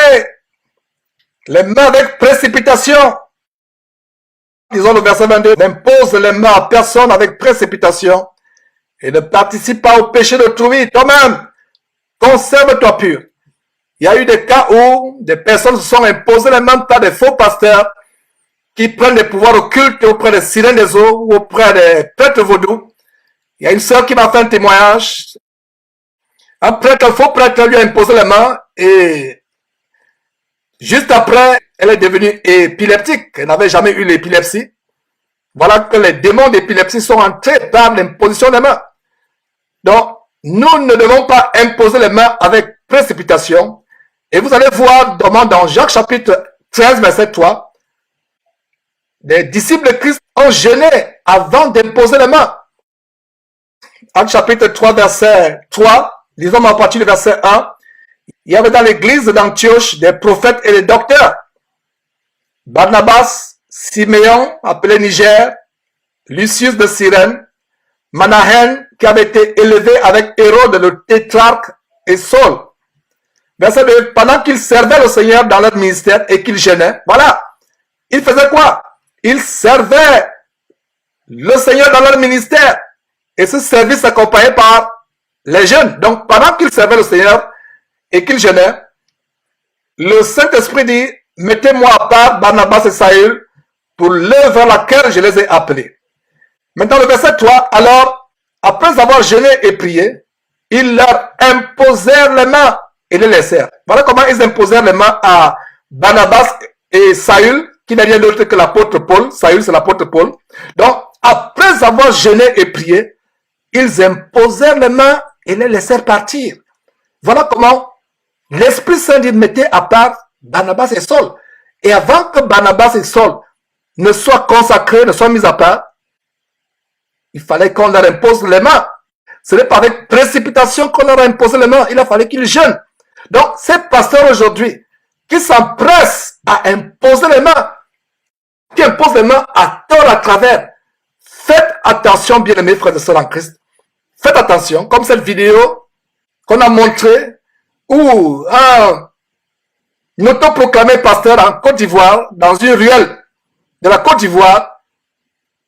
S1: les mains avec précipitation. Disons le verset 22, n'impose les mains à personne avec précipitation et ne participe pas au péché d'autrui. Toi-même, conserve-toi pur. Il y a eu des cas où des personnes se sont imposées les mains par des faux pasteurs qui prennent des pouvoirs occultes auprès des sirènes des eaux ou auprès des prêtres vaudous. Il y a une sœur qui m'a fait un témoignage. Un prêtre, un faux prêtre lui a imposé les mains et juste après, elle est devenue épileptique. Elle n'avait jamais eu l'épilepsie. Voilà que les démons d'épilepsie sont entrés par l'imposition des mains. Donc, nous ne devons pas imposer les mains avec précipitation. Et vous allez voir dans Jacques chapitre 13, verset 3, les disciples de Christ ont jeûné avant d'imposer les mains. Actes chapitre 3, verset 3, lisons à partir du verset 1, il y avait dans l'église d'Antioche des prophètes et des docteurs. Barnabas, Siméon, appelé Niger, Lucius de Cyrène, Manahen, qui avait été élevé avec Hérode le tétrarque, et Saul. Verset 2, pendant qu'ils servaient le Seigneur dans leur ministère et qu'ils jeûnaient, voilà, ils faisaient quoi? Ils servaient le Seigneur dans leur ministère. Et ce service s'accompagnait par les jeûnes. Donc, pendant qu'ils servaient le Seigneur et qu'ils jeûnaient, le Saint-Esprit dit, mettez-moi à part Barnabas et Saül pour l'œuvre à laquelle je les ai appelés. Maintenant, le verset 3, alors, après avoir jeûné et prié, ils leur imposèrent les mains et les laissèrent. Voilà comment ils imposèrent les mains à Barnabas et Saül, qui n'est rien d'autre que l'apôtre Paul. Saül, c'est l'apôtre Paul. Donc, après avoir jeûné et prié, ils imposèrent les mains et les laissèrent partir. Voilà comment l'Esprit Saint dit, mettez à part Barnabas et Saul. Et avant que Barnabas et Saul ne soient consacrés, ne soient mis à part, il fallait qu'on leur impose les mains. Ce n'est pas avec précipitation qu'on leur a imposé les mains. Il a fallu qu'ils jeûnent. Donc, ces pasteurs aujourd'hui qui s'empressent à imposer les mains, qui imposent les mains à tort à travers, faites attention, bien-aimés frères et sœurs en Christ. Faites attention, comme cette vidéo qu'on a montrée où un autoproclamé pasteur en Côte d'Ivoire, dans une ruelle de la Côte d'Ivoire,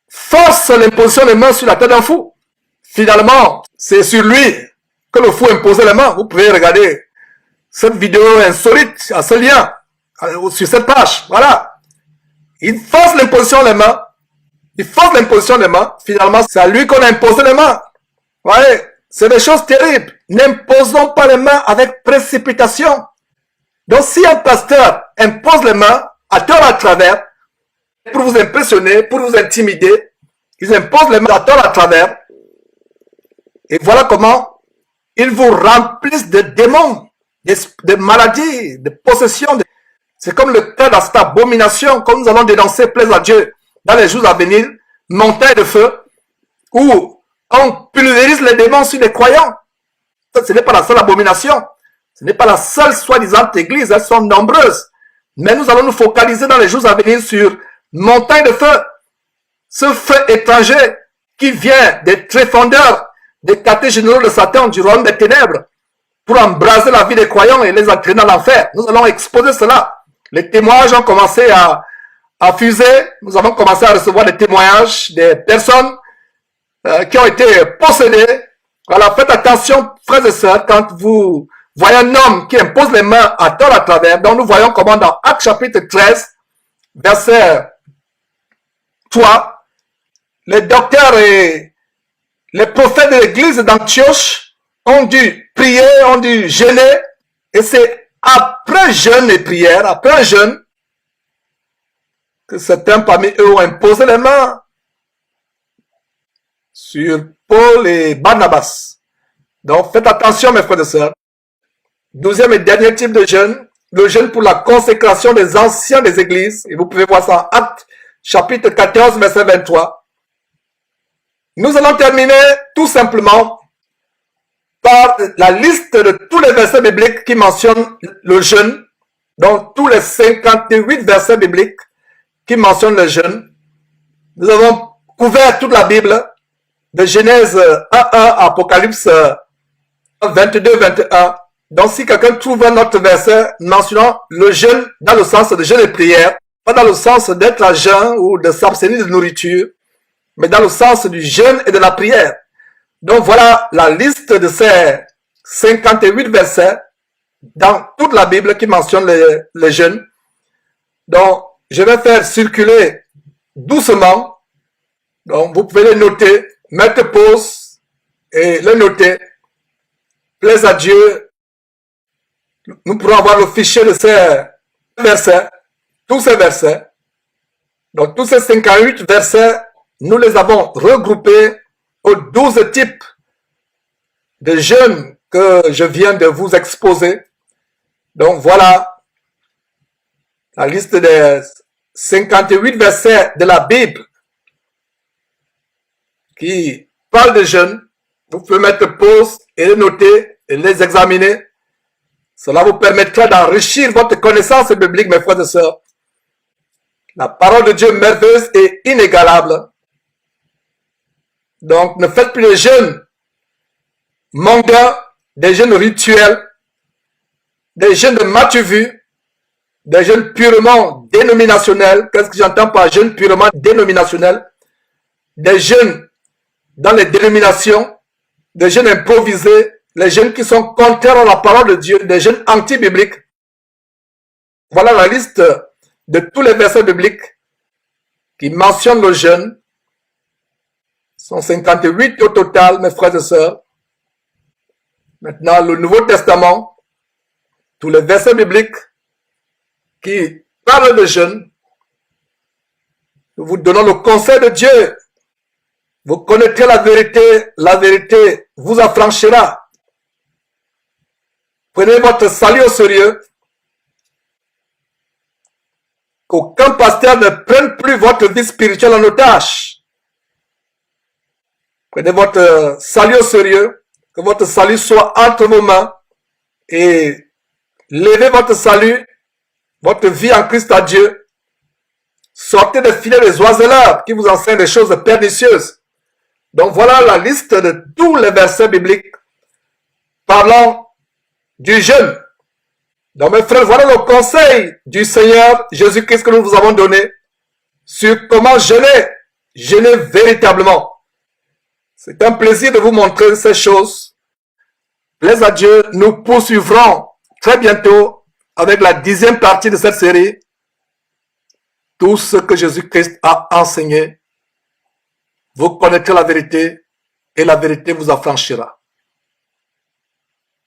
S1: force l'imposition des mains sur la tête d'un fou. Finalement, c'est sur lui que le fou imposait les mains. Vous pouvez regarder cette vidéo insolite à ce lien, sur cette page. Voilà. Il force l'imposition des mains. Il force l'imposition des mains. Finalement, c'est à lui qu'on a imposé les mains. Vous voyez, c'est des choses terribles. N'imposons pas les mains avec précipitation. Donc, si un pasteur impose les mains à tort à travers, pour vous impressionner, pour vous intimider, ils imposent les mains à tort à travers, et voilà comment ils vous remplissent de démons, de maladies, de possessions. C'est comme le cas dans cette abomination, comme nous allons dénoncer, plaise à Dieu, dans les jours à venir, montagne de feu, où on pulvérise les démons sur les croyants. Ce n'est pas la seule abomination. Ce n'est pas la seule soi-disant église. Elles sont nombreuses. Mais nous allons nous focaliser dans les jours à venir sur montagne de feu. ce feu étranger qui vient des tréfondeurs, des quartiers généraux de Satan, du royaume des ténèbres, pour embraser la vie des croyants et les entraîner dans l'enfer. Nous allons exposer cela. Les témoignages ont commencé à fuser. Nous avons commencé à recevoir des témoignages des personnes qui ont été possédées. Alors faites attention, frères et sœurs, quand vous voyez un homme qui impose les mains à tort à travers. Donc nous voyons comment dans Actes chapitre 13, verset 3, les docteurs et les prophètes de l'église d'Antioche ont dû prier, ont dû jeûner, et c'est après jeûne et prière, après un jeûne, que certains parmi eux ont imposé les mains sur Paul et Barnabas. Donc faites attention mes frères et sœurs. 12e et dernier type de jeûne, le jeûne pour la consécration des anciens des églises, et vous pouvez voir ça en Actes chapitre 14 verset 23. Nous allons terminer tout simplement par la liste de tous les versets bibliques qui mentionnent le jeûne, donc tous les 58 versets bibliques qui mentionnent le jeûne. Nous avons couvert toute la Bible, de Genèse 1.1 à Apocalypse 22-21. Donc si quelqu'un trouve un autre verset mentionnant le jeûne dans le sens de jeûne et prière, pas dans le sens d'être à jeûn ou de s'abstenir de nourriture, mais dans le sens du jeûne et de la prière. Donc voilà la liste de ces 58 versets dans toute la Bible qui mentionnent le jeûne. Donc je vais faire circuler doucement. Donc vous pouvez les noter, mettre pause et les noter. Plaise à Dieu, nous pourrons avoir le fichier de ces versets, tous ces versets. Donc tous ces 58 versets, nous les avons regroupés aux 12 types de jeûnes que je viens de vous exposer. Donc voilà la liste des 58 versets de la Bible qui parlent de jeûne. Vous pouvez mettre pause et les noter et les examiner. Cela vous permettra d'enrichir votre connaissance biblique, mes frères et sœurs. La parole de Dieu merveilleuse et inégalable. Donc, ne faites plus les jeûnes mondains, des jeûnes rituels, des jeûnes de matu vu, des jeûnes purement dénominationnels. Qu'est-ce que j'entends par jeûne purement dénominationnel? Des jeûnes dans les dénominations, des jeûnes improvisés, les jeûnes qui sont contraires à la parole de Dieu, des jeûnes anti-bibliques. Voilà la liste de tous les versets bibliques qui mentionnent le jeûne. Ce sont 58 au total, mes frères et sœurs. Maintenant, le Nouveau Testament, tous les versets bibliques qui parlent de jeûne. Nous vous donnons le conseil de Dieu. Vous connaîtrez la vérité vous affranchira. Prenez votre salut au sérieux. Qu'aucun pasteur ne prenne plus votre vie spirituelle en otage. Prenez votre salut au sérieux. Que votre salut soit entre vos mains. Et levez votre salut, votre vie en Christ à Dieu. Sortez des filets des oiseleurs qui vous enseignent des choses pernicieuses. Donc voilà la liste de tous les versets bibliques parlant du jeûne. Donc mes frères, voilà le conseil du Seigneur Jésus-Christ que nous vous avons donné sur comment jeûner véritablement. C'est un plaisir de vous montrer ces choses. Plaise à Dieu, nous poursuivrons très bientôt avec la 10e partie de cette série. Tout ce que Jésus-Christ a enseigné. Vous connaîtrez la vérité et la vérité vous affranchira.